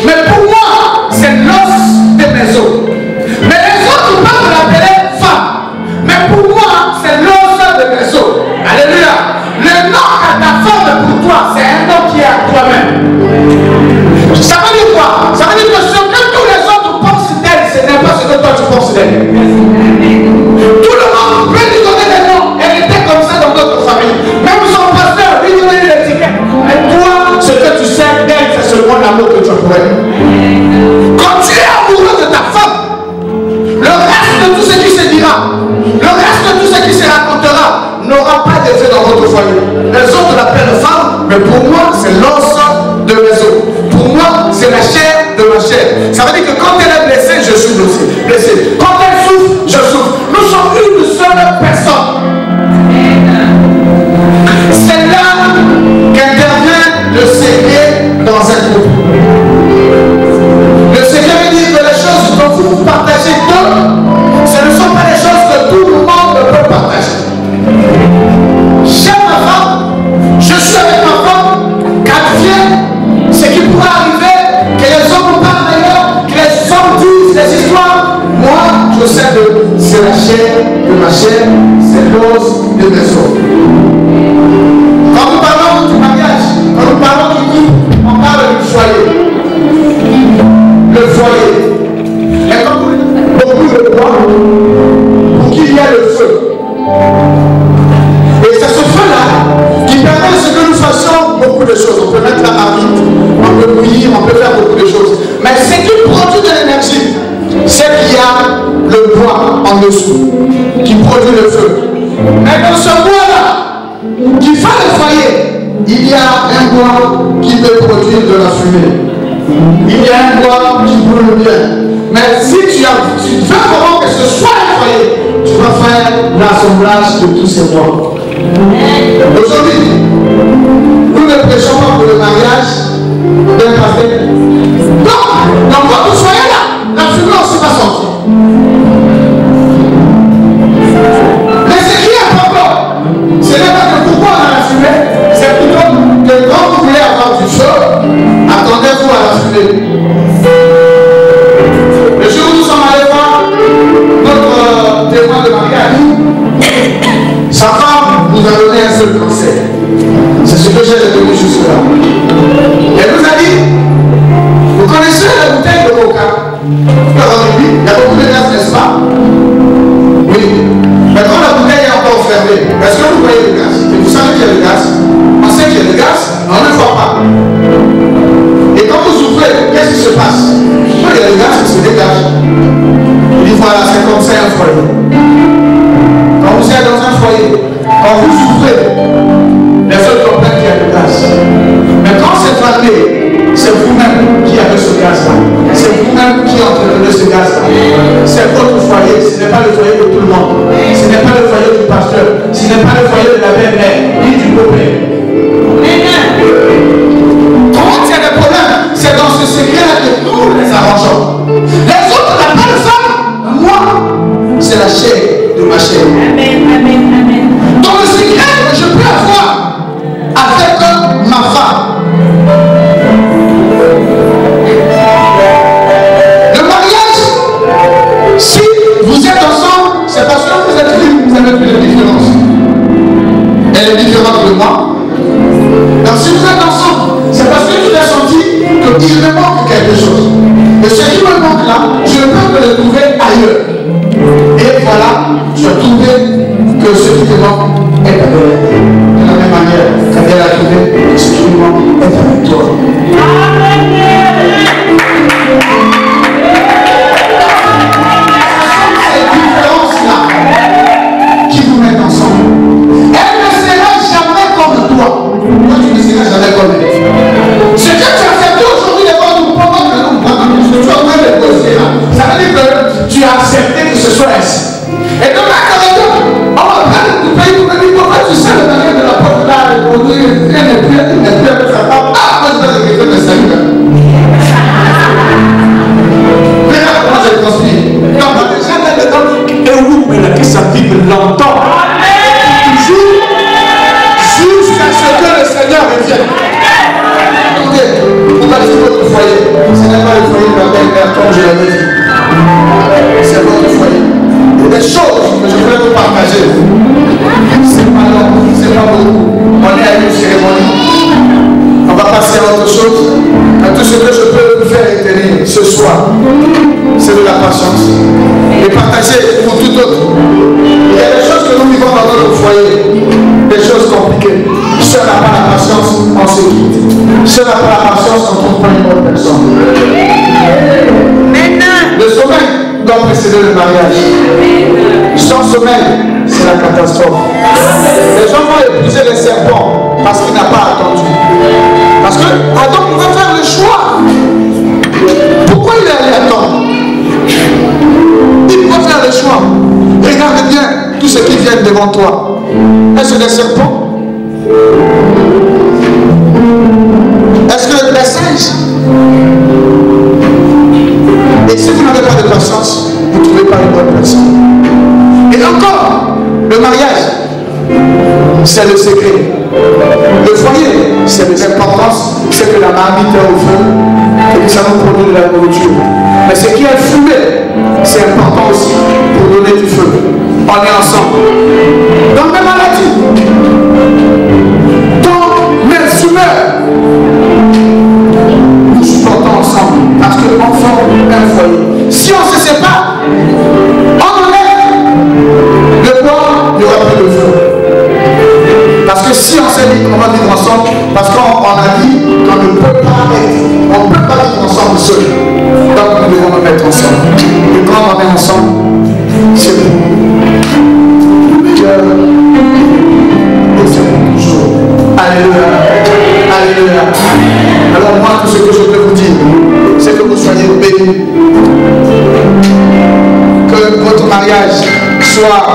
Mais pour moi, c'est l'os de mes os. Mais les autres peuvent l'appeler femme. Mais pour moi, c'est l'os de mes os. Alléluia. Le nom à ta femme pour toi, c'est un nom qui est à toi-même. Ça veut dire quoi? Ça veut dire que ce que tous les autres pensent d'elle, ce n'est pas ce que toi tu penses d'elle. Tout le monde peut lui donner des noms. Elle était comme ça dans notre famille. Même son pasteur lui donnait des étiquettes. Et toi, ce que tu sais d'elle, c'est seulement l'amour que tu as pour elle. Quand tu es amoureux de ta femme, le reste de tout ce qui se dira, le reste de tout ce qui se racontera, n'aura pas d'effet dans votre foyer. Les autres l'appellent femme, mais pour moi, c'est l'os de mes os. Pour moi, c'est la chair de ma chair. Ça veut dire que quand elle est blessée, je suis blessé. Quand elle souffre, je souffre. Nous sommes une seule personne. de maison. Quand nous parlons du mariage, quand nous parlons du couple, on parle du foyer. Le foyer. Et comme beaucoup le croient, pour qu'il y ait le feu. Et c'est ce feu-là qui permet ce que nous fassions beaucoup de choses. On peut mettre la marmite, on peut bouillir, on peut faire beaucoup de choses. Mais ce qui produit de l'énergie, c'est qu'il y a le bois en dessous qui produit le feu. Mais dans ce bois-là, qui fait le foyer, il y a un bois qui peut produire de la fumée. Il y a un bois qui brûle bien. Mais si tu veux vraiment que ce soit un foyer, tu vas faire l'assemblage de tous ces bois. Aujourd'hui, nous ne prêchons pas pour le mariage d'un pasteur. Donc, dans votre foyer là, la fumée aussi va sortir. Mais ce qui est important, ce n'est pas que pourquoi on a la fumée, c'est plutôt que quand vous voulez avoir du feu, attendez-vous à la fumée. Le jour où nous sommes allés voir notre témoin de mariage, sa femme nous a donné un seul conseil. C'est ce que j'ai retenu jusque-là. Elle nous a dit, vous connaissez la bouteille de coca? Il y a beaucoup de gaz, n'est-ce pas? Oui. Mais quand la bouteille est encore fermée, est-ce que vous voyez le gaz? Et vous savez qu'il y a le gaz? On sait qu'il y a le gaz, mais on ne le voit pas. Et quand vous ouvrez, qu'est-ce qui se passe? Quand il y a le gaz qui se dégage. Il dit voilà, c'est comme ça un foyer. Quand vous êtes dans un foyer, quand vous ouvrez, les autres comprennent qu'il y a le gaz. Mais quand c'est fermé, c'est vous-même qui avez ce gaz-là. C'est vous-même qui entretenez ce gaz-là. C'est votre foyer, ce n'est pas le foyer de tout le monde. Ce n'est pas le foyer du pasteur. Ce n'est pas le foyer de la belle-mère, ni du beau-père. Quand il y a des problèmes, c'est dans ce secret-là que nous les arrangeons. Les autres n'ont pas de femme. Moi, c'est la chair de ma chair. Amen, amen, amen. Dans le secret que je peux avoir avec ma femme. Le mariage, si vous êtes ensemble, c'est parce que vous êtes libres, vous avez plus de différence. Elle est différente de moi. Donc si vous êtes ensemble, c'est parce que tu as senti qu'il me manque quelque chose. Et ce qui me manque là, je ne peux le trouver ailleurs. Et voilà, tu as trouvé que ce qui te manque est avec elle. De la même manière qu'elle a trouvé que ce qui te manque est avec toi. Cette différence-là qui vous met ensemble, elle ne sera jamais comme toi. Toi, tu ne seras jamais comme elle. Ce que tu as accepté aujourd'hui devant nous, pendant que nous tu es en train de poser là, ça veut dire que tu as accepté que ce soit ainsi. Et demain, quand on va prendre du pays pour me dire pourquoi tu sais le manière de la porte là, elle n'est plus avec sa femme. Ah, moi je vais quelqu'un de salut. Regarde comment je construis. Quand on est déjà dans le temps, et où mais la qui s'applique longtemps. Toujours jusqu'à ce que le Seigneur revienne. Écoutez, vous bâtissez votre foyer. Ce n'est pas le foyer de la belle-mère comme je l'avais dit. C'est votre foyer. Il y a des choses que je voulais vous partager. C'est pas long, c'est pas beaucoup. On est à une cérémonie. On va passer à autre chose. Mais tout ce que je peux vous faire retenir ce soir, c'est de la patience. Et partager pour tout autre. Il y a des choses que nous vivons dans notre foyer, des choses compliquées. Si on n'a pas la patience, on se quitte. Si on n'a pas la patience, on trouve pas une bonne personne. Le sommeil doit précéder le mariage. Sans sommeil, c'est la catastrophe. Les gens vont épouser les serpents parce qu'il n'a pas attendu. Parce que Adam pouvait faire le choix. Pourquoi il est allé attendre? Il pouvait faire le choix. Regarde bien tout ce qui vient devant toi. Est-ce des serpents? Est-ce que les singes? Et si vous n'avez pas de patience, vous ne trouvez pas une bonne personne. Et encore, le mariage, c'est le secret. Le foyer, c'est l'importance, c'est que la marmite est au feu et que ça nous produit de la nourriture. Mais ce qui est fumé, c'est important aussi pour donner du feu. On est ensemble. dans mes maladies, dans mes humeurs. Nous supportons ensemble parce qu'on forme un foyer. Si on se sépare, on enlève le bois, il n'y aura plus de feu. Parce que si on s'est dit qu'on va vivre ensemble, parce qu'on a dit qu'on ne peut pas vivre ensemble seul. Donc nous devons nous mettre ensemble. Et quand on est ensemble, c'est pour le meilleur et c'est pour toujours. Alléluia. Alléluia. Alors moi, tout ce que je peux vous dire, c'est que vous soyez bénis. Que votre mariage soit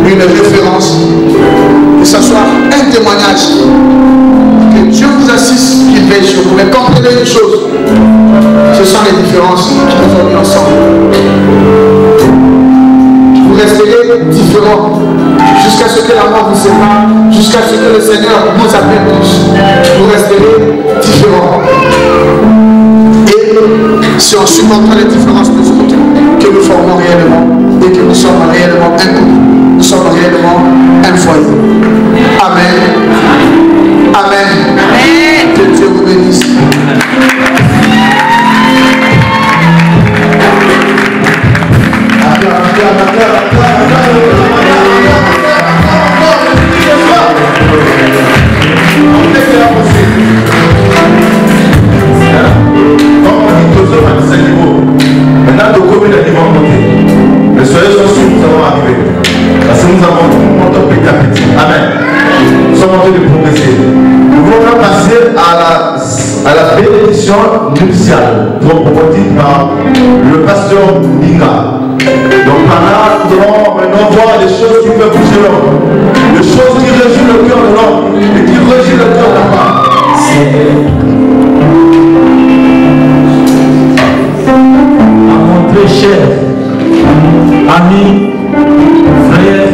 une référence, que ce soit un témoignage, que Dieu vous assiste, qu'il veille sur vous. Mais comprenez une chose, ce sont les différences qui nous ont mis ensemble. Vous resterez différents jusqu'à ce que la mort vous sépare, jusqu'à ce que le Seigneur nous appelle tous. Vous resterez différents. Et c'est en supportant les différences des autres que nous formons réellement et que nous sommes réellement un couple. Nous sommes réellement un foyer. Amen. Amen. Amen. Que Dieu vous bénisse. Maintenant, nous communes à niveau monté. Mais soyez sûrs que nous allons arriver. Parce que nous avons monté petit à petit. Amen. Nous sommes en train de progresser. Nous voulons passer à la bénédiction nuptiale, proposée par le pasteur Binga. Donc par là, nous allons maintenant voir des choses qui peuvent bouger l'homme. Des choses qui régissent le cœur de l'homme et qui régissent le cœur de la femme. À mon très cher ami, frère,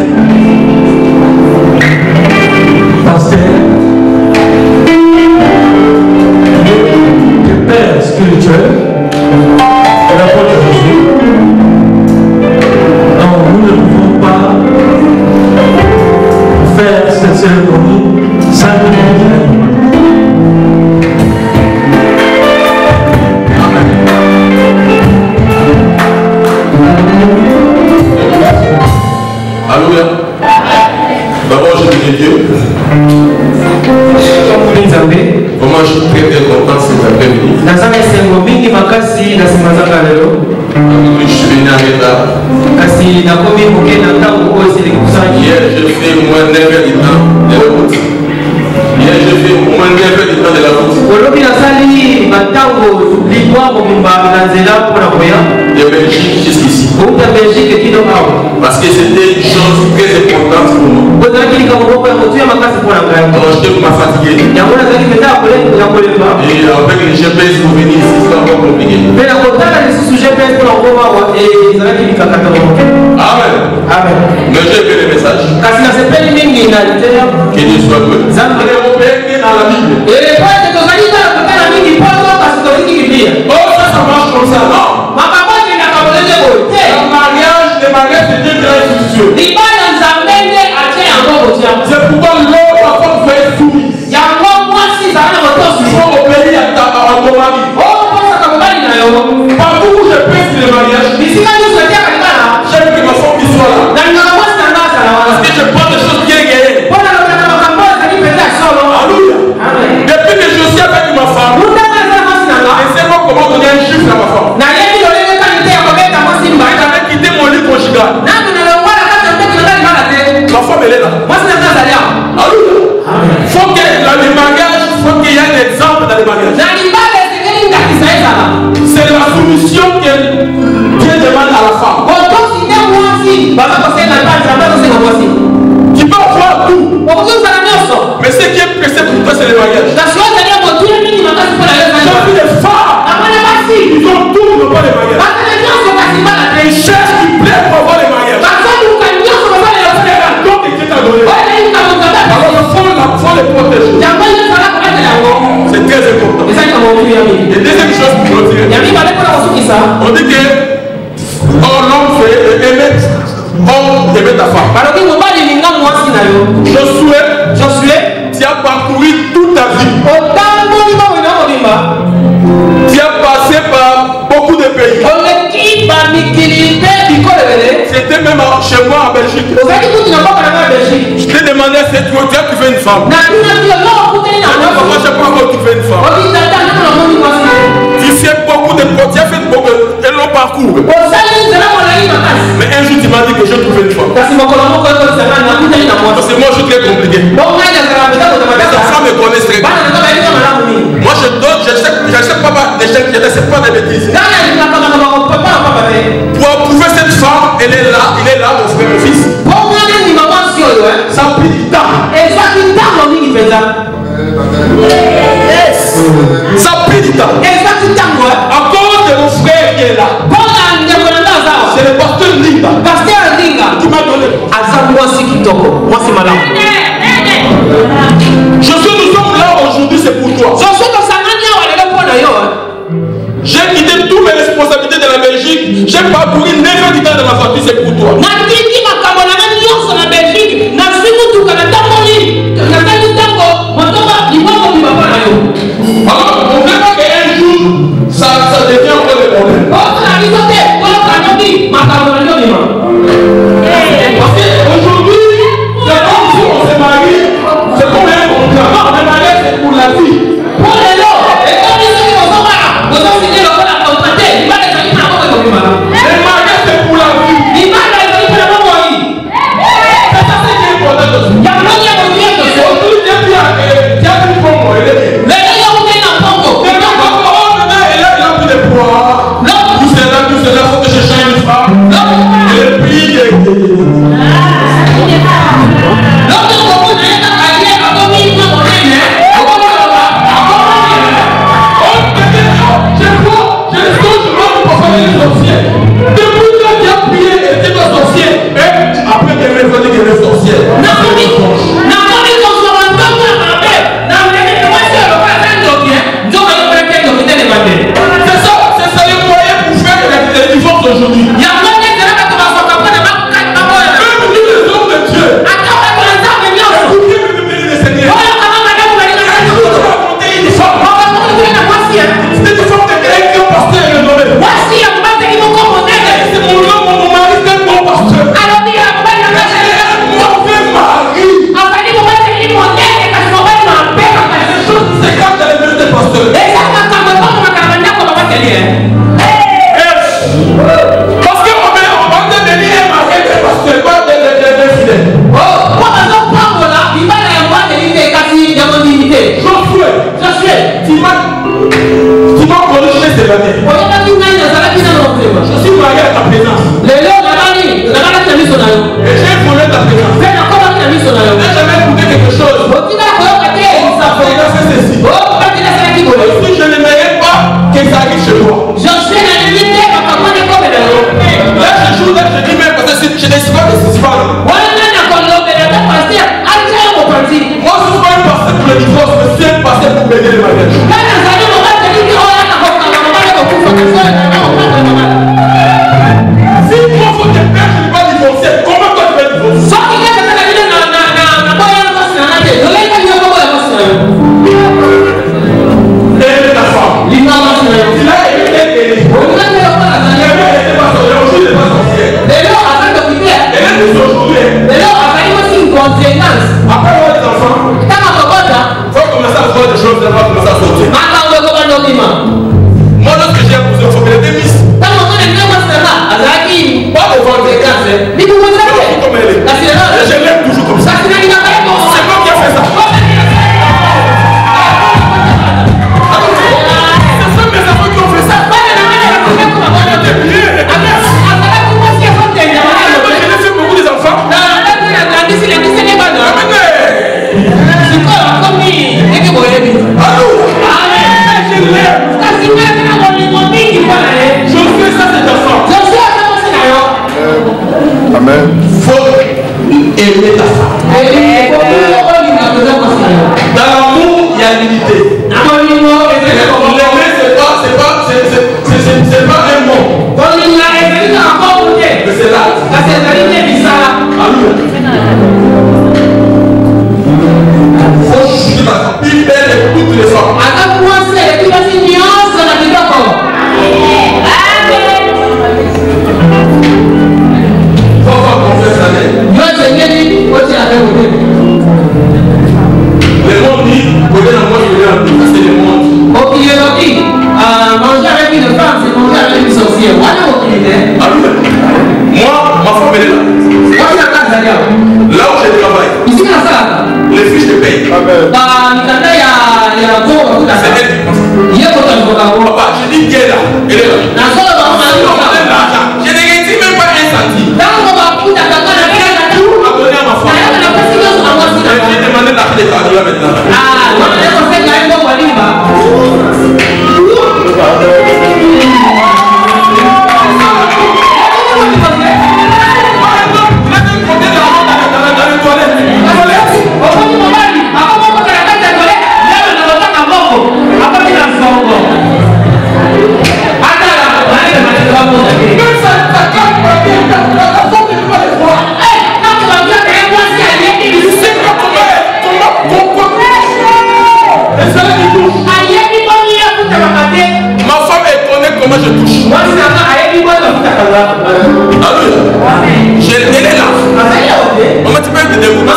pasteur, le père spirituel, l'apôtre Jésus. Donc nous ne pouvons pas faire cette cérémonie sans nous. Alléluia. D'abord, je bénis Dieu. Vraiment, je suis très content cet après-midi. Je suis venu en retard. Hier, j'ai fait au moins 9 heures du temps de la route. Hier, j'ai fait au moins 9 heures du temps de la route. De Belgique jusqu'ici. Parce que c'était une chose très importante pour moi. Donc, je m'a fatigué. Et avec les GPS pour venir ici, c'est encore compliqué. Amen. Amen. Mais j'ai fait le message. Que Dieu soit loué. Dans la Bible. Oh, ça marche comme ça, non? Le mariage, c'est une grande institution. C'est pourquoi l'homme la femme doit être soumise. Il faut obéir à ton mari. Partout où je pèse le mariage, j'aime que ma femme soit là. Parce que je prends des choses bien guéries. Alléluia. Depuis que je suis avec ma femme, et c'est moi comment donner un chiffre à ma femme. Quitté mon lit conjugal. Ma femme elle est là. Alléluia. Faut que le mariage, faut qu'il y ait un exemple dans le mariage. C'est la soumission que Dieu demande à la femme. Tu peux avoir tout. Mais ce qui est pressé pour toi, c'est le mariage. J'ai vu des femmes. Ils ont tout, ils n'ont pas le mariage. Ils cherchent qui plaît pour avoir le mariage. Donc, Dieu t'a donné. Alors, il faut les protéger. C'est très important. Et deuxième chose pour nous dire, on dit que l'homme fait aimer ta femme. Josué, tu as parcouru toute ta vie. Tu as passé par beaucoup de pays. C'était même chez moi en Belgique. Je t'ai demandé cette fois, tu as trouvé une femme. Moi, je pas encore trouvé une femme. Tu sais beaucoup de choses, tu as fait beaucoup de long parcours. Mais un jour, tu m'as dit que je trouvais une femme. Parce que moi, je suis très compliqué. Les enfants me connaissent très bien. Moi, je donne, je sais pas des chèques, je ne sais pas des bêtises. Pour approuver cette femme, il est là, mon frère, mon fils. Ça a pris du temps. Ça a pris du temps. À cause de mon frère qui est là. C'est le pasteur Linda. Qui m'a donné. Je suis, nous sommes là aujourd'hui, c'est pour toi. J'ai quitté toutes mes responsabilités de la Belgique. J'ai parcouru 9 ans de ma famille, c'est pour toi. Alors, on ne veut pas qu'un jour, ça devient encore le problème. Parce qu'aujourd'hui, c'est comme si on se marie, c'est comme un contrat. On est marié, c'est pour la vie. Le mariage, c'est pour la vie. C'est ça qui est important. Ok, il a dit, manger avec une femme, c'est manger avec une sorcière. Moi, ma femme, elle est là. Là où je travaille, les fiches de paye. C'est elle. Papa, je dis qu'elle est là. Elle est là. Je ne retire même pas un centime. Abonné à ma femme. Je vais demander l'argent de Kadula maintenant. Ma femme est étonnée comment je touche. Elle est là. Maman, tu peux me dérouler.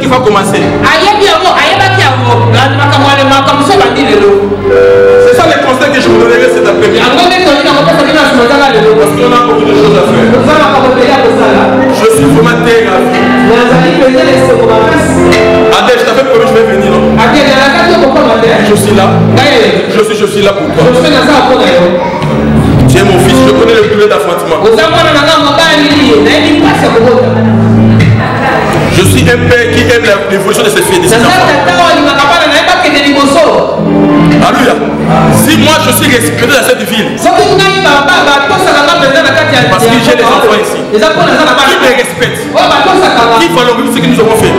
Qu'il faut commencer. C'est ça le conseil que je vous donnerai cet après-midi. Parce qu'on a beaucoup de choses à faire. Je suis vraiment terrible. Adèle, je t'avais promis que je vais venir. Je suis là. Je suis là pour toi. Tu es mon fils, je connais le degré d'affrontement. Je suis un père qui aime l'évolution de ses filles, de ses enfants. Alléluia. Si moi je suis respecté dans cette ville, parce que j'ai des enfants ici, qui me respectent, qui valorisent ce que nous avons fait.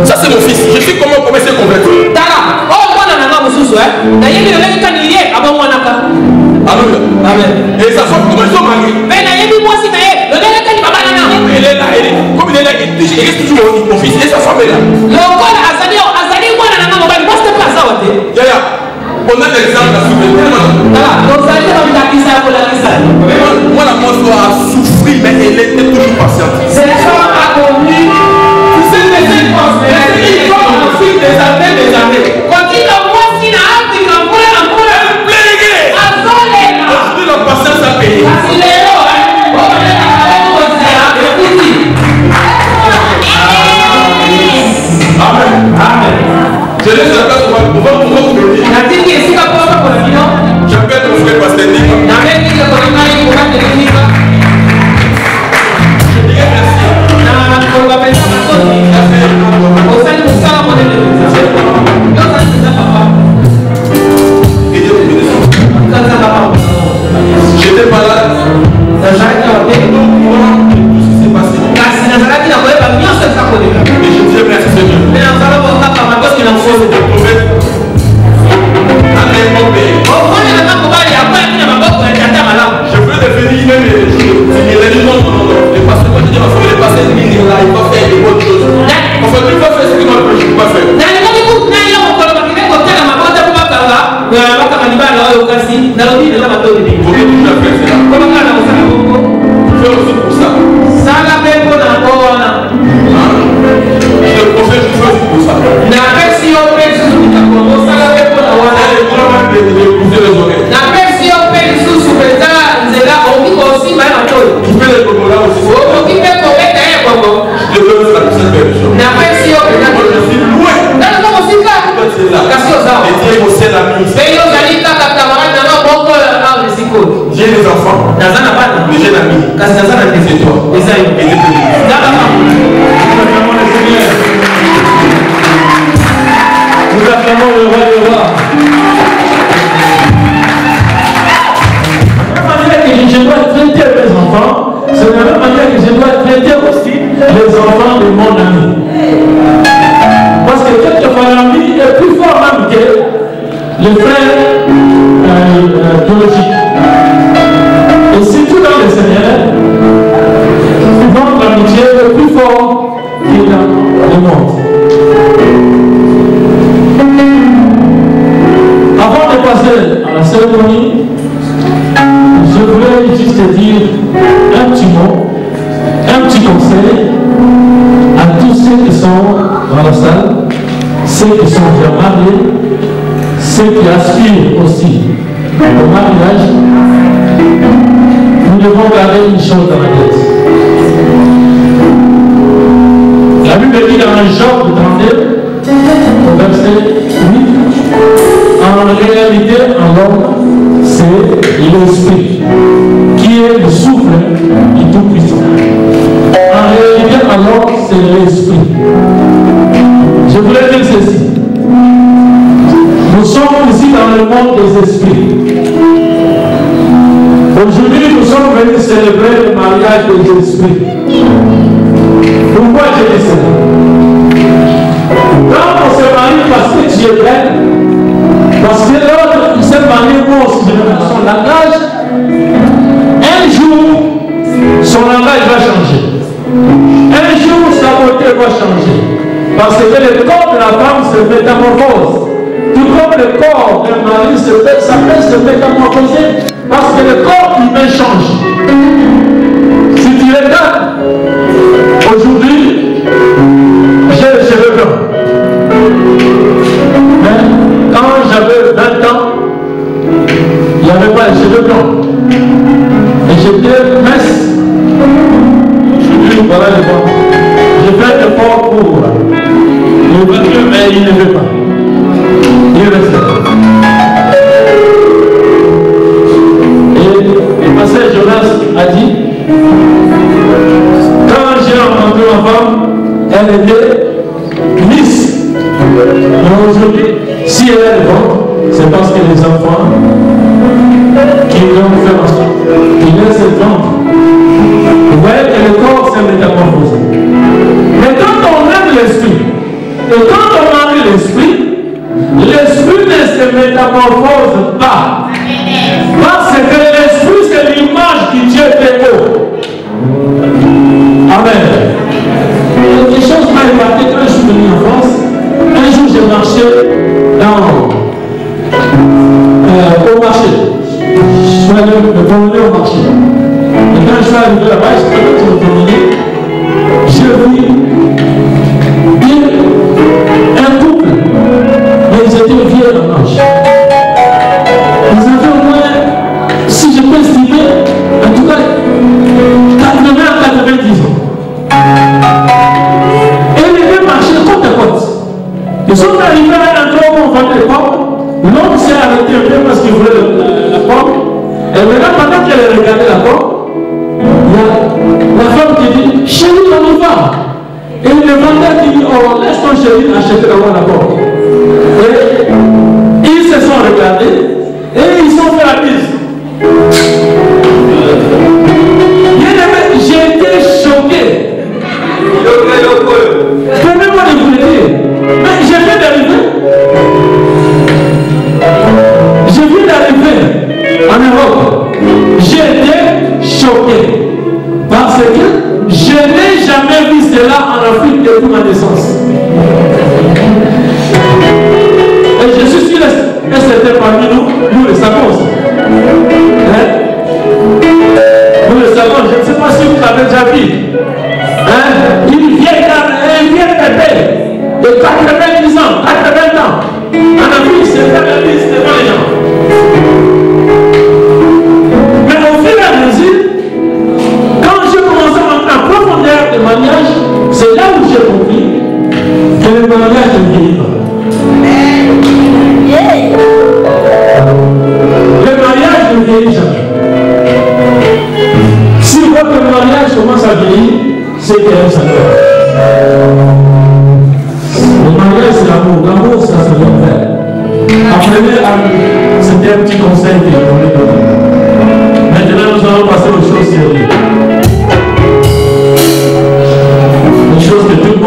Ça c'est mon fils. Je sais comment commencer à convaincre. Alléluia. Amen. Et ça fait comment ils sont mariés. Elle est là, comme il est là, il reste toujours mon fils. Et sa femme est là. Yaya, on a l'exemple à souffrir. Moi, la mort doit souffrir, mais elle était toujours patiente. C'est la femme accomplie. Tu sais, les époques, des années. Quand il a moi, s'il a hâte, il a aujourd'hui, la patience a payé. Amen. Amen. Je laisse la place pour votre métier. J'appelle mon frère Pasteur Nika. Je dirais merci. J'étais malade. Mais je disais merci Seigneur. Je veux devenir même parce que quand je dis ma femme elle est passée il va faire des bonnes choses. Enfin tu vas faire ce que moi je ne peux pas faire. Fais aussi pour ça. Je te conseille, je fais aussi pour ça. J'ai des enfants, mais j'ai l'amis. C'est toi. Et c'est nous acclamons le roi des rois. Je dois traiter mes enfants, ce n'est pas mon ami. Parce que quelquefois l'ami est plus fort même que le frère biologique. Et surtout dans le Seigneur, notre amitié est plus fort que dans le monde. Avant de passer à la cérémonie, je voulais juste dire un petit mot, un petit conseil à tous ceux qui sont dans la salle, ceux qui sont déjà mariés, ceux qui aspirent aussi au mariage. Nous devons garder une chose dans la tête. La Bible dit dans Job 32, au verset 8, en réalité, en l'homme, c'est l'esprit qui est le souffle du Tout-Puissant. En réalité, en l'homme, c'est l'esprit. Je voulais dire ceci. Nous sommes ici dans le monde des esprits. Aujourd'hui, nous sommes venus célébrer le mariage des esprits. Pourquoi j'ai dit cela? Quand on se marie parce que tu es belle, parce que l'autre, il s'est marié pour son langage, un jour, son langage va changer. Un jour, sa beauté va changer. Parce que le corps de la femme se métamorphose. Tout comme le corps d'un mari ça peut se métamorphoser parce que le corps humain change. Si tu regardes, aujourd'hui, j'ai les cheveux blancs. Mais quand j'avais 20 ans, il n'y avait pas les cheveux blancs. Et j'étais mince. Voilà les bras. J'ai fait un effort pour le voiture, mais il ne veut pas. Il reste là. Et le pasteur Jonas a dit, quand j'ai rencontré ma femme, elle était lisse. Mais aujourd'hui, si elle est devant, c'est parce que les enfants qui l'ont fait ensuite, qui laissent le ventre. Vous voyez que le corps s'est métamorphosé. Mais quand on aime l'esprit, et quand on marie l'esprit ne se métamorphose pas. Parce que l'esprit, c'est l'image que Dieu fait haut. Amen. Quelque chose m'a épargné quand je suis venu en France. Un jour, j'ai marché au marché. Je suis allé me promener au marché. Et quand je suis arrivé là-bas, je suis allé me promener. J'ai vu un couple, mais ils étaient vieux en âge. Ils avaient au moins, si je peux estimer, en tout cas, 80 à 90 ans. Et les deux marchaient côte à côte. Ils sont arrivés à un endroit où on vendait les pommes. L'homme s'est arrêté un peu parce qu'il voulait la pomme. Et maintenant, pendant qu'elle regardait la pomme, il y a la femme qui dit, chérie, on y va. Et le vendeur qui dit, oh, laisse ton chéri acheter d'abord la pomme. Et ils se sont regardés et ils ont fait la bise. J'ai été choqué. Permettez-moi de vous le dire. Mais je viens d'arriver. Je viens d'arriver en Europe. J'ai été choqué. Parce que je n'ai jamais vu cela en Afrique depuis ma naissance. Et je suis sûr que c'était parmi nous, nous le savons aussi. Hein? Nous le savons, je ne sais pas si vous l'avez déjà vu. Hein? Une vieille dame, un vieux bébé de 90 ans, 80 ans. En Afrique, c'est pas la vie, c'est pas les gens. Mais au fur et à mesure, quand j'ai commencé à entrer en profondeur de mariage, c'est là où j'ai compris que le mariage ne vieillit pas. Le mariage ne vieillit jamais. Si votre mariage commence à vieillir, c'est qu'il y a un sacrifice. Le mariage, c'est l'amour. L'amour, ça se doit faire. Apprenez à... C'était un petit conseil que je voulais donner. Maintenant, nous passer aux choses sérieuses. Une chose que tout le monde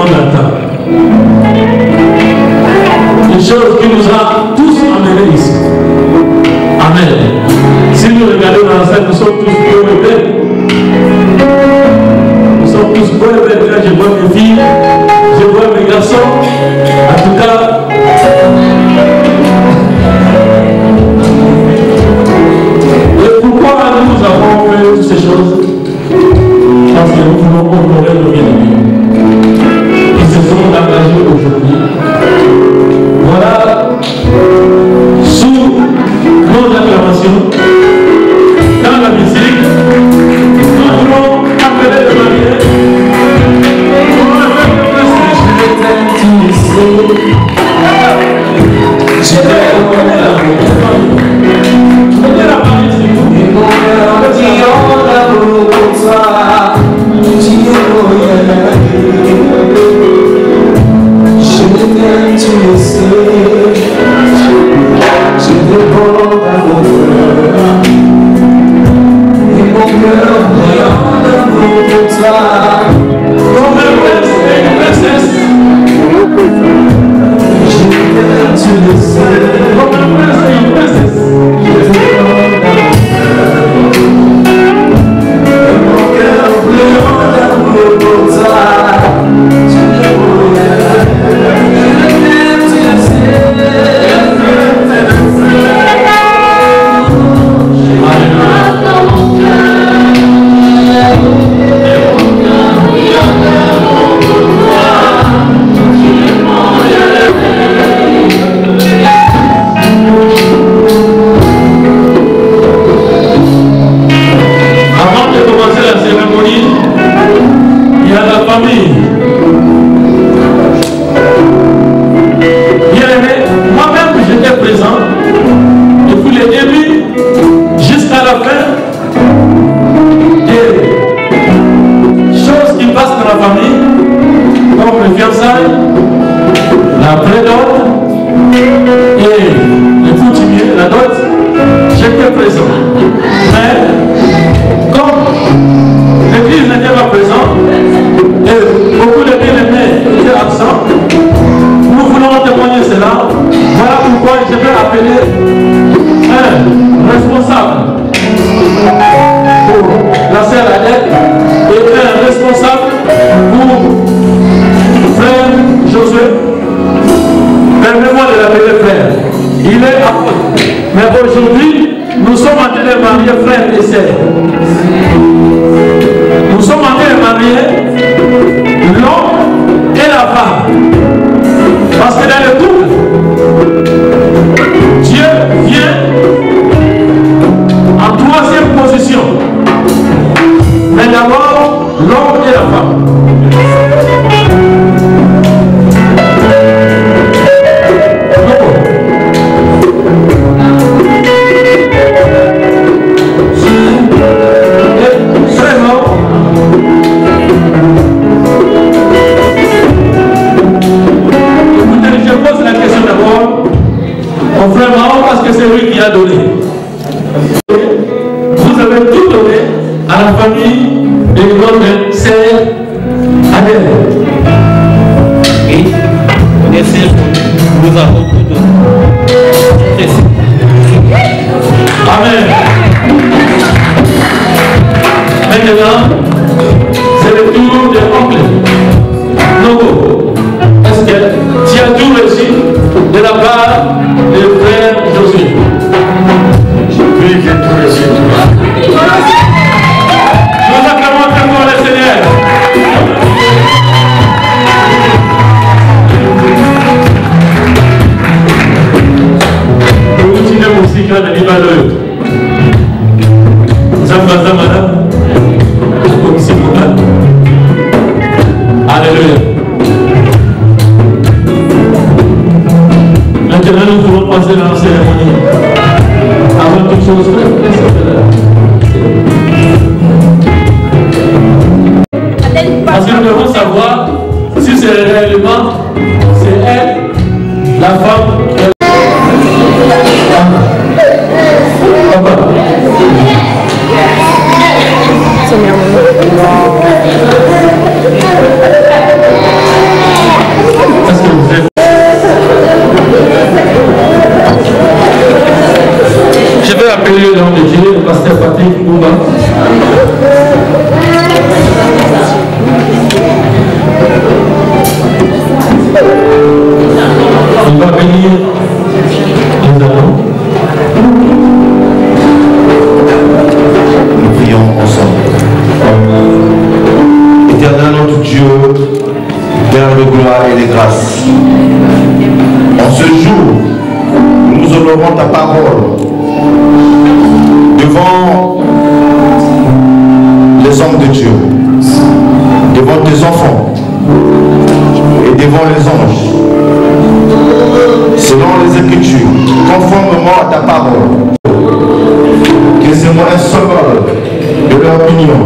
de de leur union.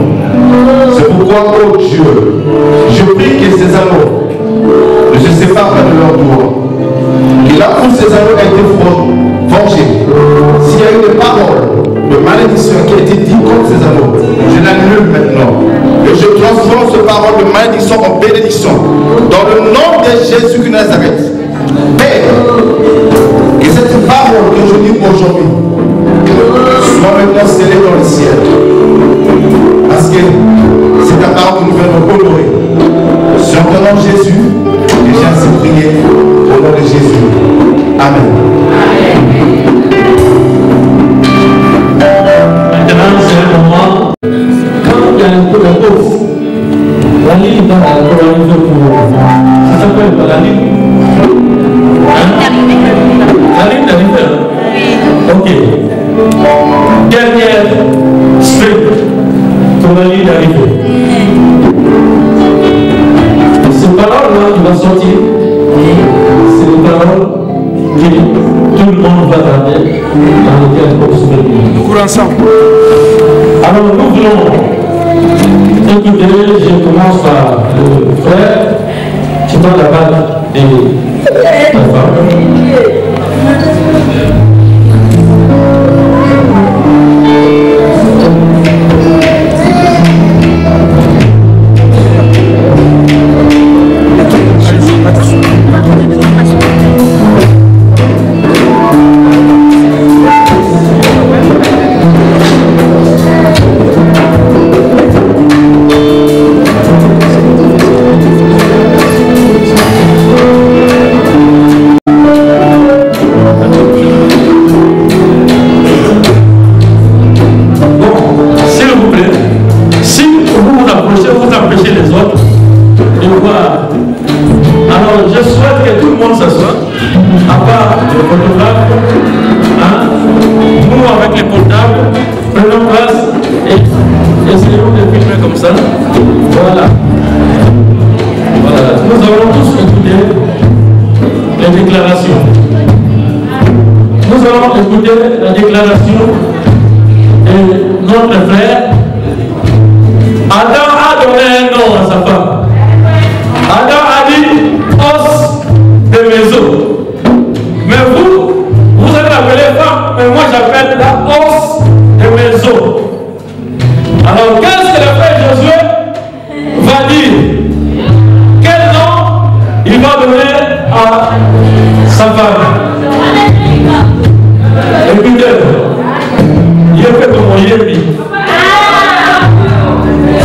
C'est pourquoi, oh Dieu, je prie que ces anneaux ne se séparent pas de leur doigt. Que là où ces anneaux ont été forgés, s'il y a eu des paroles de malédiction qui a été dites contre ces anneaux, je l'annule maintenant. Et je transforme ces paroles de malédiction en bénédiction. Dans le nom de Jésus de Nazareth. Père, que cette parole que je dis aujourd'hui soit maintenant scellée dans le ciel. Parce que c'est ta parole que nous venons honorer. Sur ton nom Jésus, et j'ai ainsi prié au nom de Jésus. Amen. Maintenant, c'est un moment, quand il y a un peu de pause, la ligne va arriver pour. Ça s'appelle la ligne. La ligne d'arrivée. Ok. Dernière sprint pour la ligne d'arrivée. Ces paroles-là qui vont sortir, c'est des paroles que tout le monde va garder dans lesquelles on peut se faire. Beaucoup ensemble. Alors nous voulons écouter, je commence par le frère qui donne la balle et la femme. La déclaration de notre frère. Adam a donné un nom à sa femme. Adam a dit os de mes os. Mais vous allez l'appeler femme, mais moi j'appelle la os de mes os. Alors qu'est-ce que le frère Josué va dire? Quel nom il va donner à sa femme? Écoutez, il est fait comme Yémi.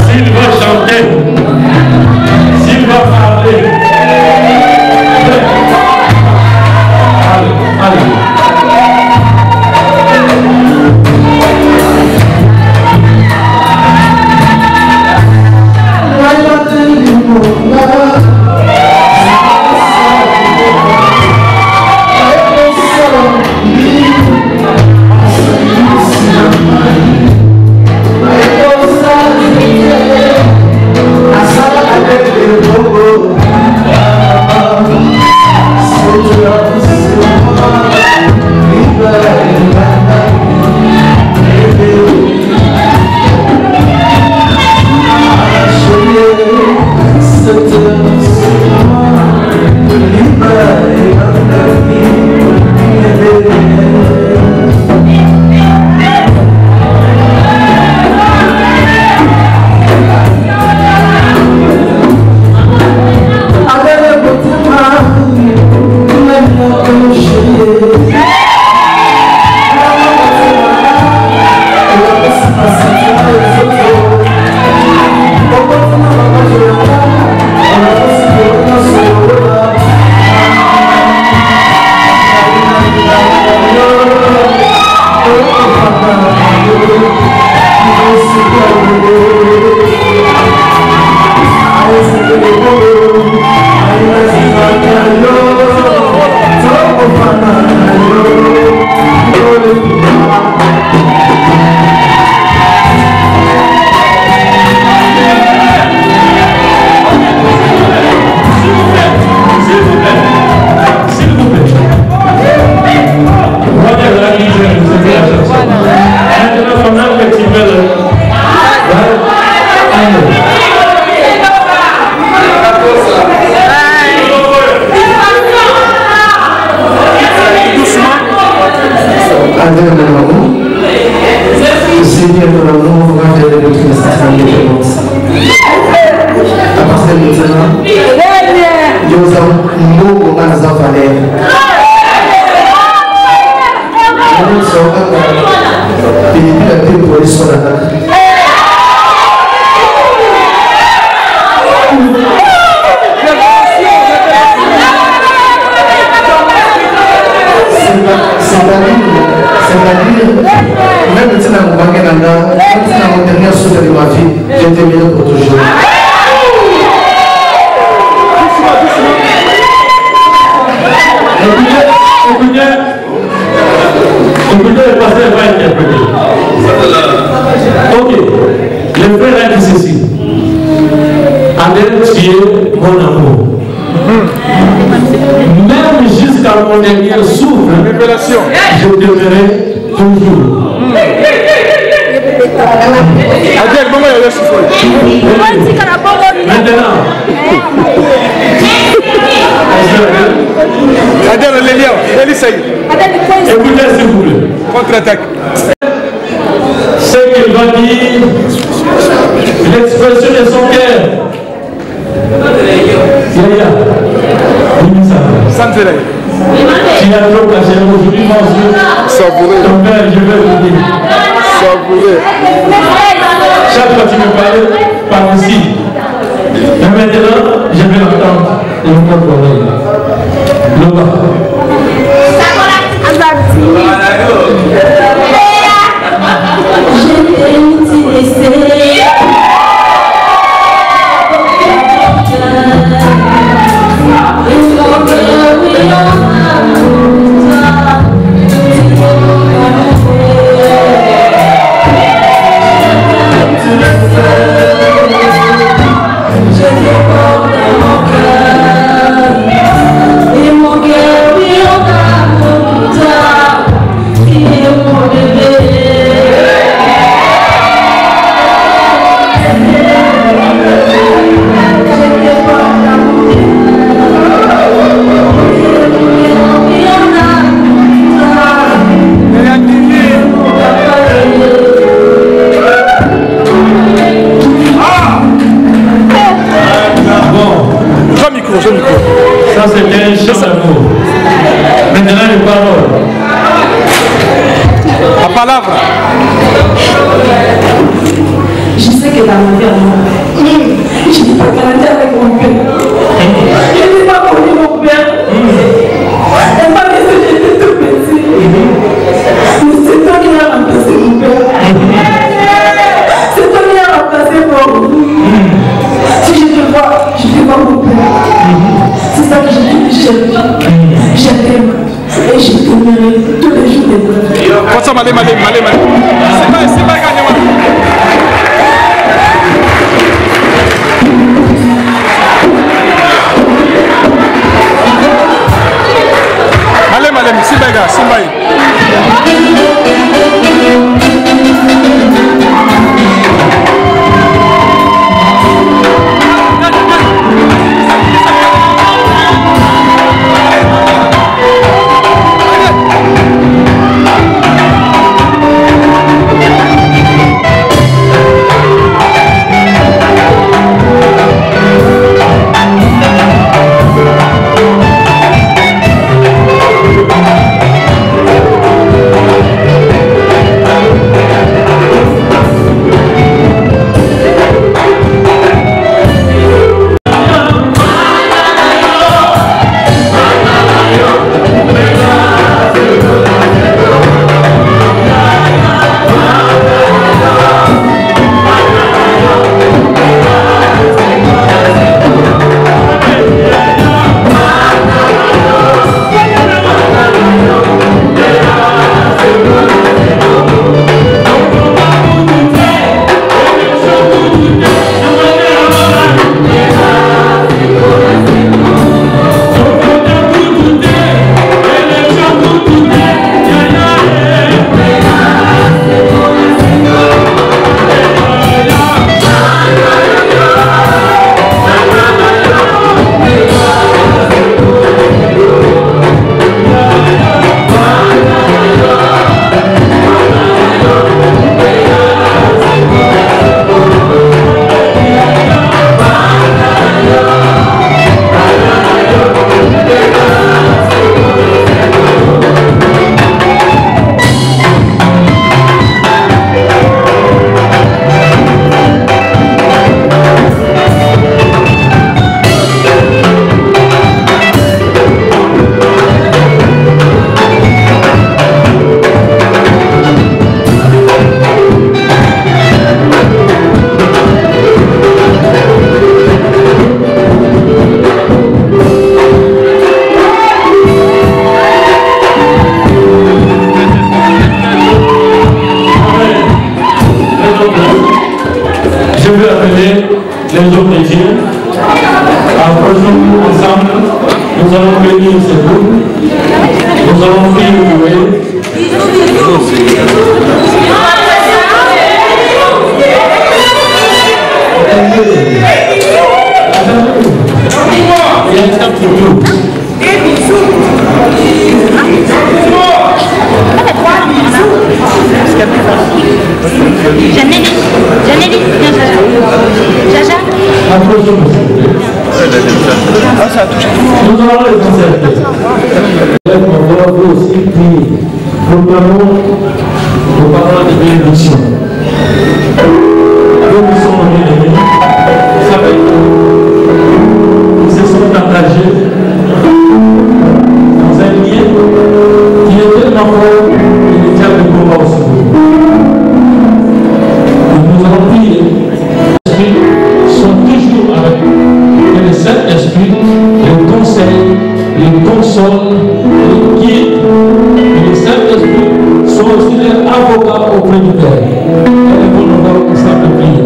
S'il va chanter, s'il va parler, allez. À partir de maintenant, nous avons valeur. Nous sommes pour les soldats. C'est-à-dire, même si dans mon dernier souffle de ma vie, j'ai terminé pour toujours. Écoutez, le pasteur va interpréter. Ok, le frère a dit ceci. Adèle, tu es mon amour. Même jusqu'à mon dernier souffle, je t'aimerai toujours. Adèle, comment il y a le souffle? Maintenant, Adèle, le lien, écoutez s'il vous plaît. Contre-attaque. Ce qu'il va dire, l'expression de son cœur. Tu as trop caché aujourd'hui, mon Dieu. Savourez. Ton père, je vais vous dire. Savourez. Chaque fois que tu me parles, par ici. Mais maintenant, je vais l'entendre de mon propre oreille. Loba. Ça c'était un chant d'amour. Maintenant les paroles. La palabra. Je sais que dans ma vie, je n'ai pas grandi avec mon père. Je n'ai pas connu mon père. Elle m'a laissé, j'étais tout petit. Mais c'est toi qui as remplacé mon père. C'est toi qui as remplacé mon père. Si je te vois mon père. C'est ça que je t'aime et je t'aimerai tous les jours de ma vie. C'est pas gagné. Je veux appeler les hommes de Dieu. Approchons-nous ensemble. Nous allons bénir ce groupe. Nous allons prier. Nous allons les concerter. On va aussi prier. Proclamons nos paroles de bénédiction. Nous qui sommes bien-aimés, vous savez, nous se sommes engagés dans un lien qui est tellement fort et qui a de combat aussi. Et nous allons prier. Les esprits sont toujours avec nous. Et le Saint-Esprit les conseille, les console, les guide. Et le Saint-Esprit sont aussi les avocats auprès du Père. Et nous allons ensemble prier.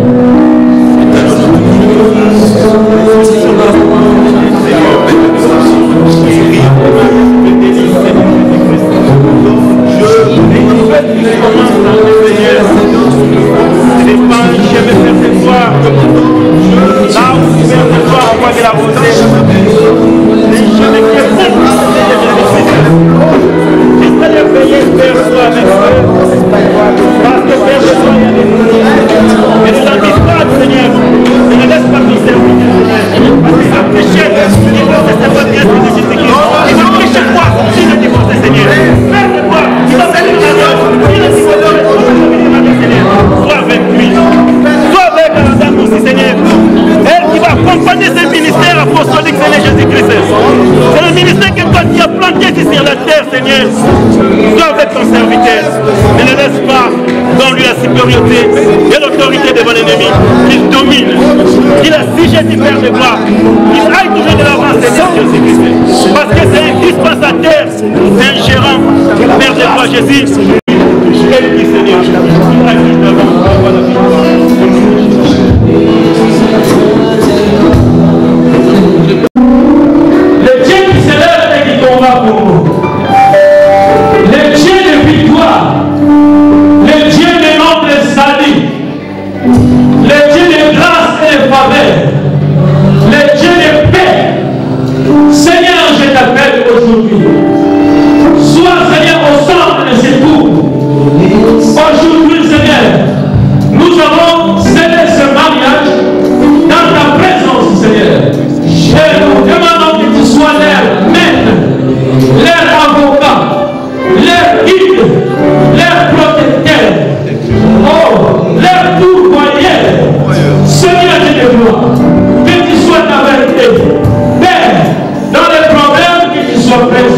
Et l'autorité devant l'ennemi, qu'il domine, qu'il assige du Père de gloire, qu'il aille toujours de l'avant, Seigneur Jésus-Christ. Parce que c'est un dispensateur, c'est un gérant, Père de gloire Jésus. Elle dit Seigneur, il affiche devant, envoie la vie. Le Dieu qui se lève et qui combat pour nous. Le Dieu de victoire. Le Dieu de noble salut. Le Dieu de grâce et de faveur. Le Dieu de paix. Seigneur, je t'appelle aujourd'hui. Sois, Seigneur, au centre de ces tours. Aujourd'hui, Seigneur, nous avons scellé ce mariage dans ta présence, Seigneur. Et nous demandons que tu sois leur maître, leur avocat, leur guide, leur protecteur, oh, leur pourvoyeur. Seigneur de gloire, que tu sois ta vérité. Père, dans les problèmes, que tu sois présent.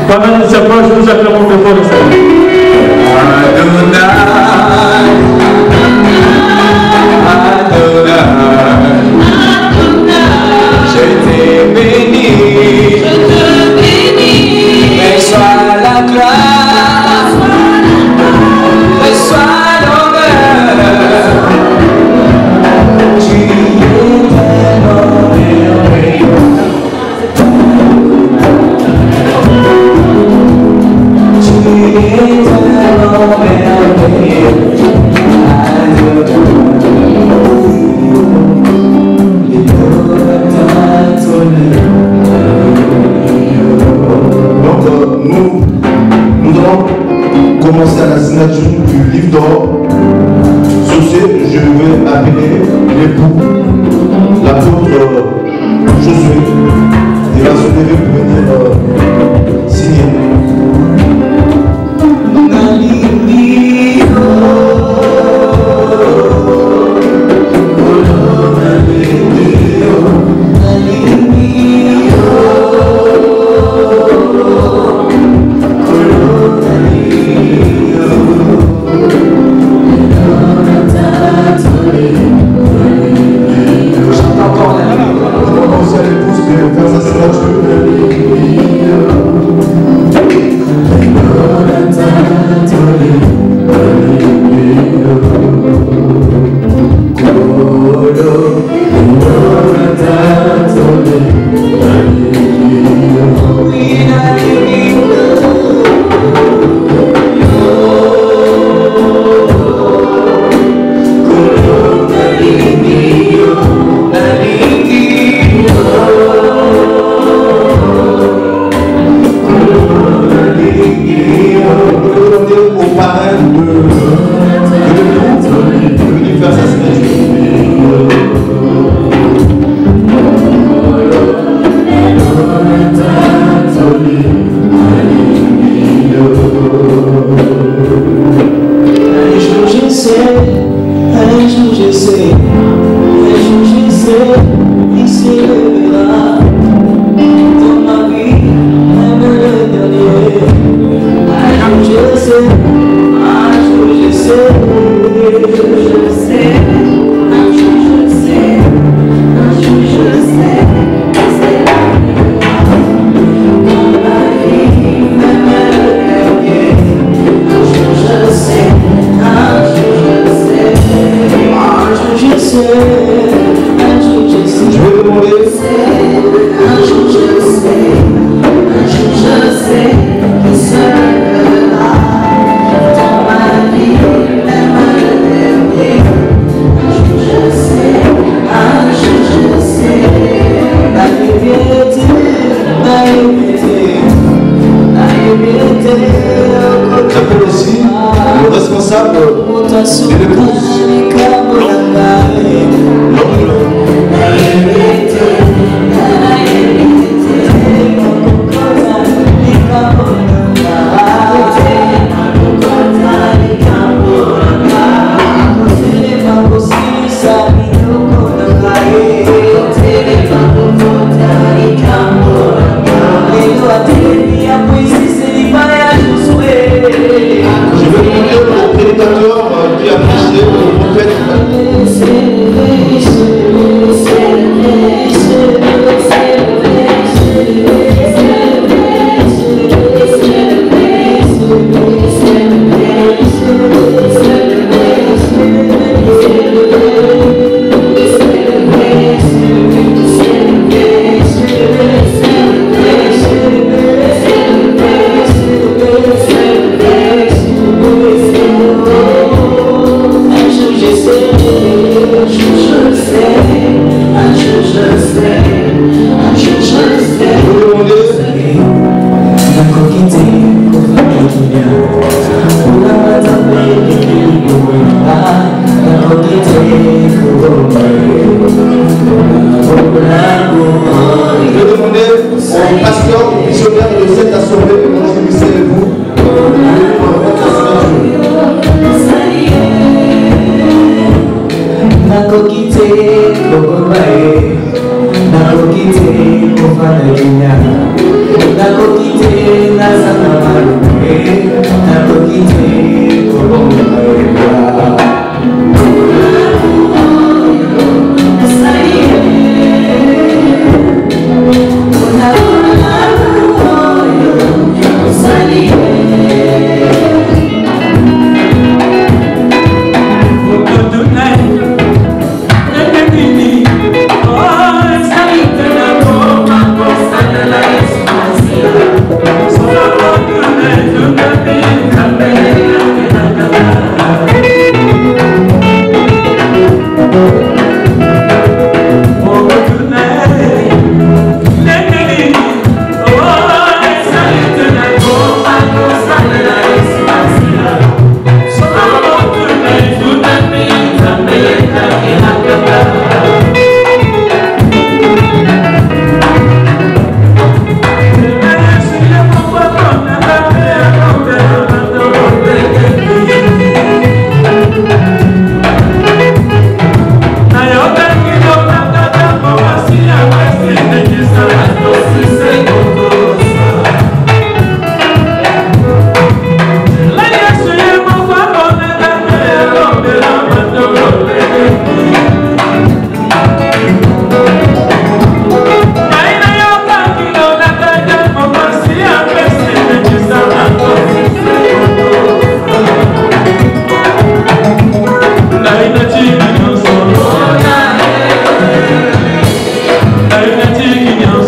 Pendant les approches, nous acclamons le fort de Seigneur. Je t'ai béni, mais sois la gloire, mais sois l'honneur. Tu es tellement merveilleux. Tu es tellement merveilleux. Nous allons commencer à la signature du livre d'or. Sur ce, je vais appeler l'époux, l'apôtre Josué. Il va se lever pour venir signer. J'appelle aussi le responsable de l'épouse,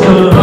Thank you.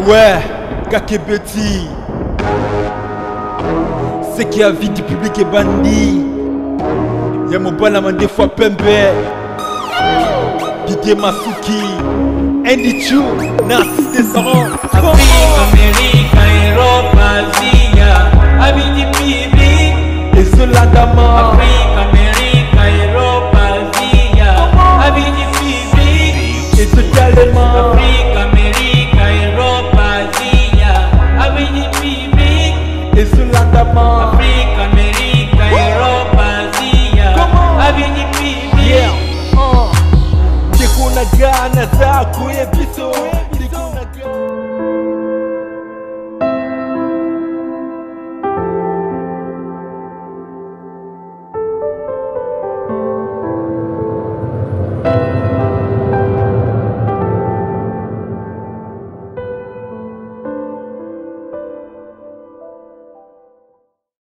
Ouais, Kakebeti, c'est qui a vie du public et bandit. Y'a mon balama des fois Pembe, Didier Masuki, Andy Chou, Narcisse Descendant.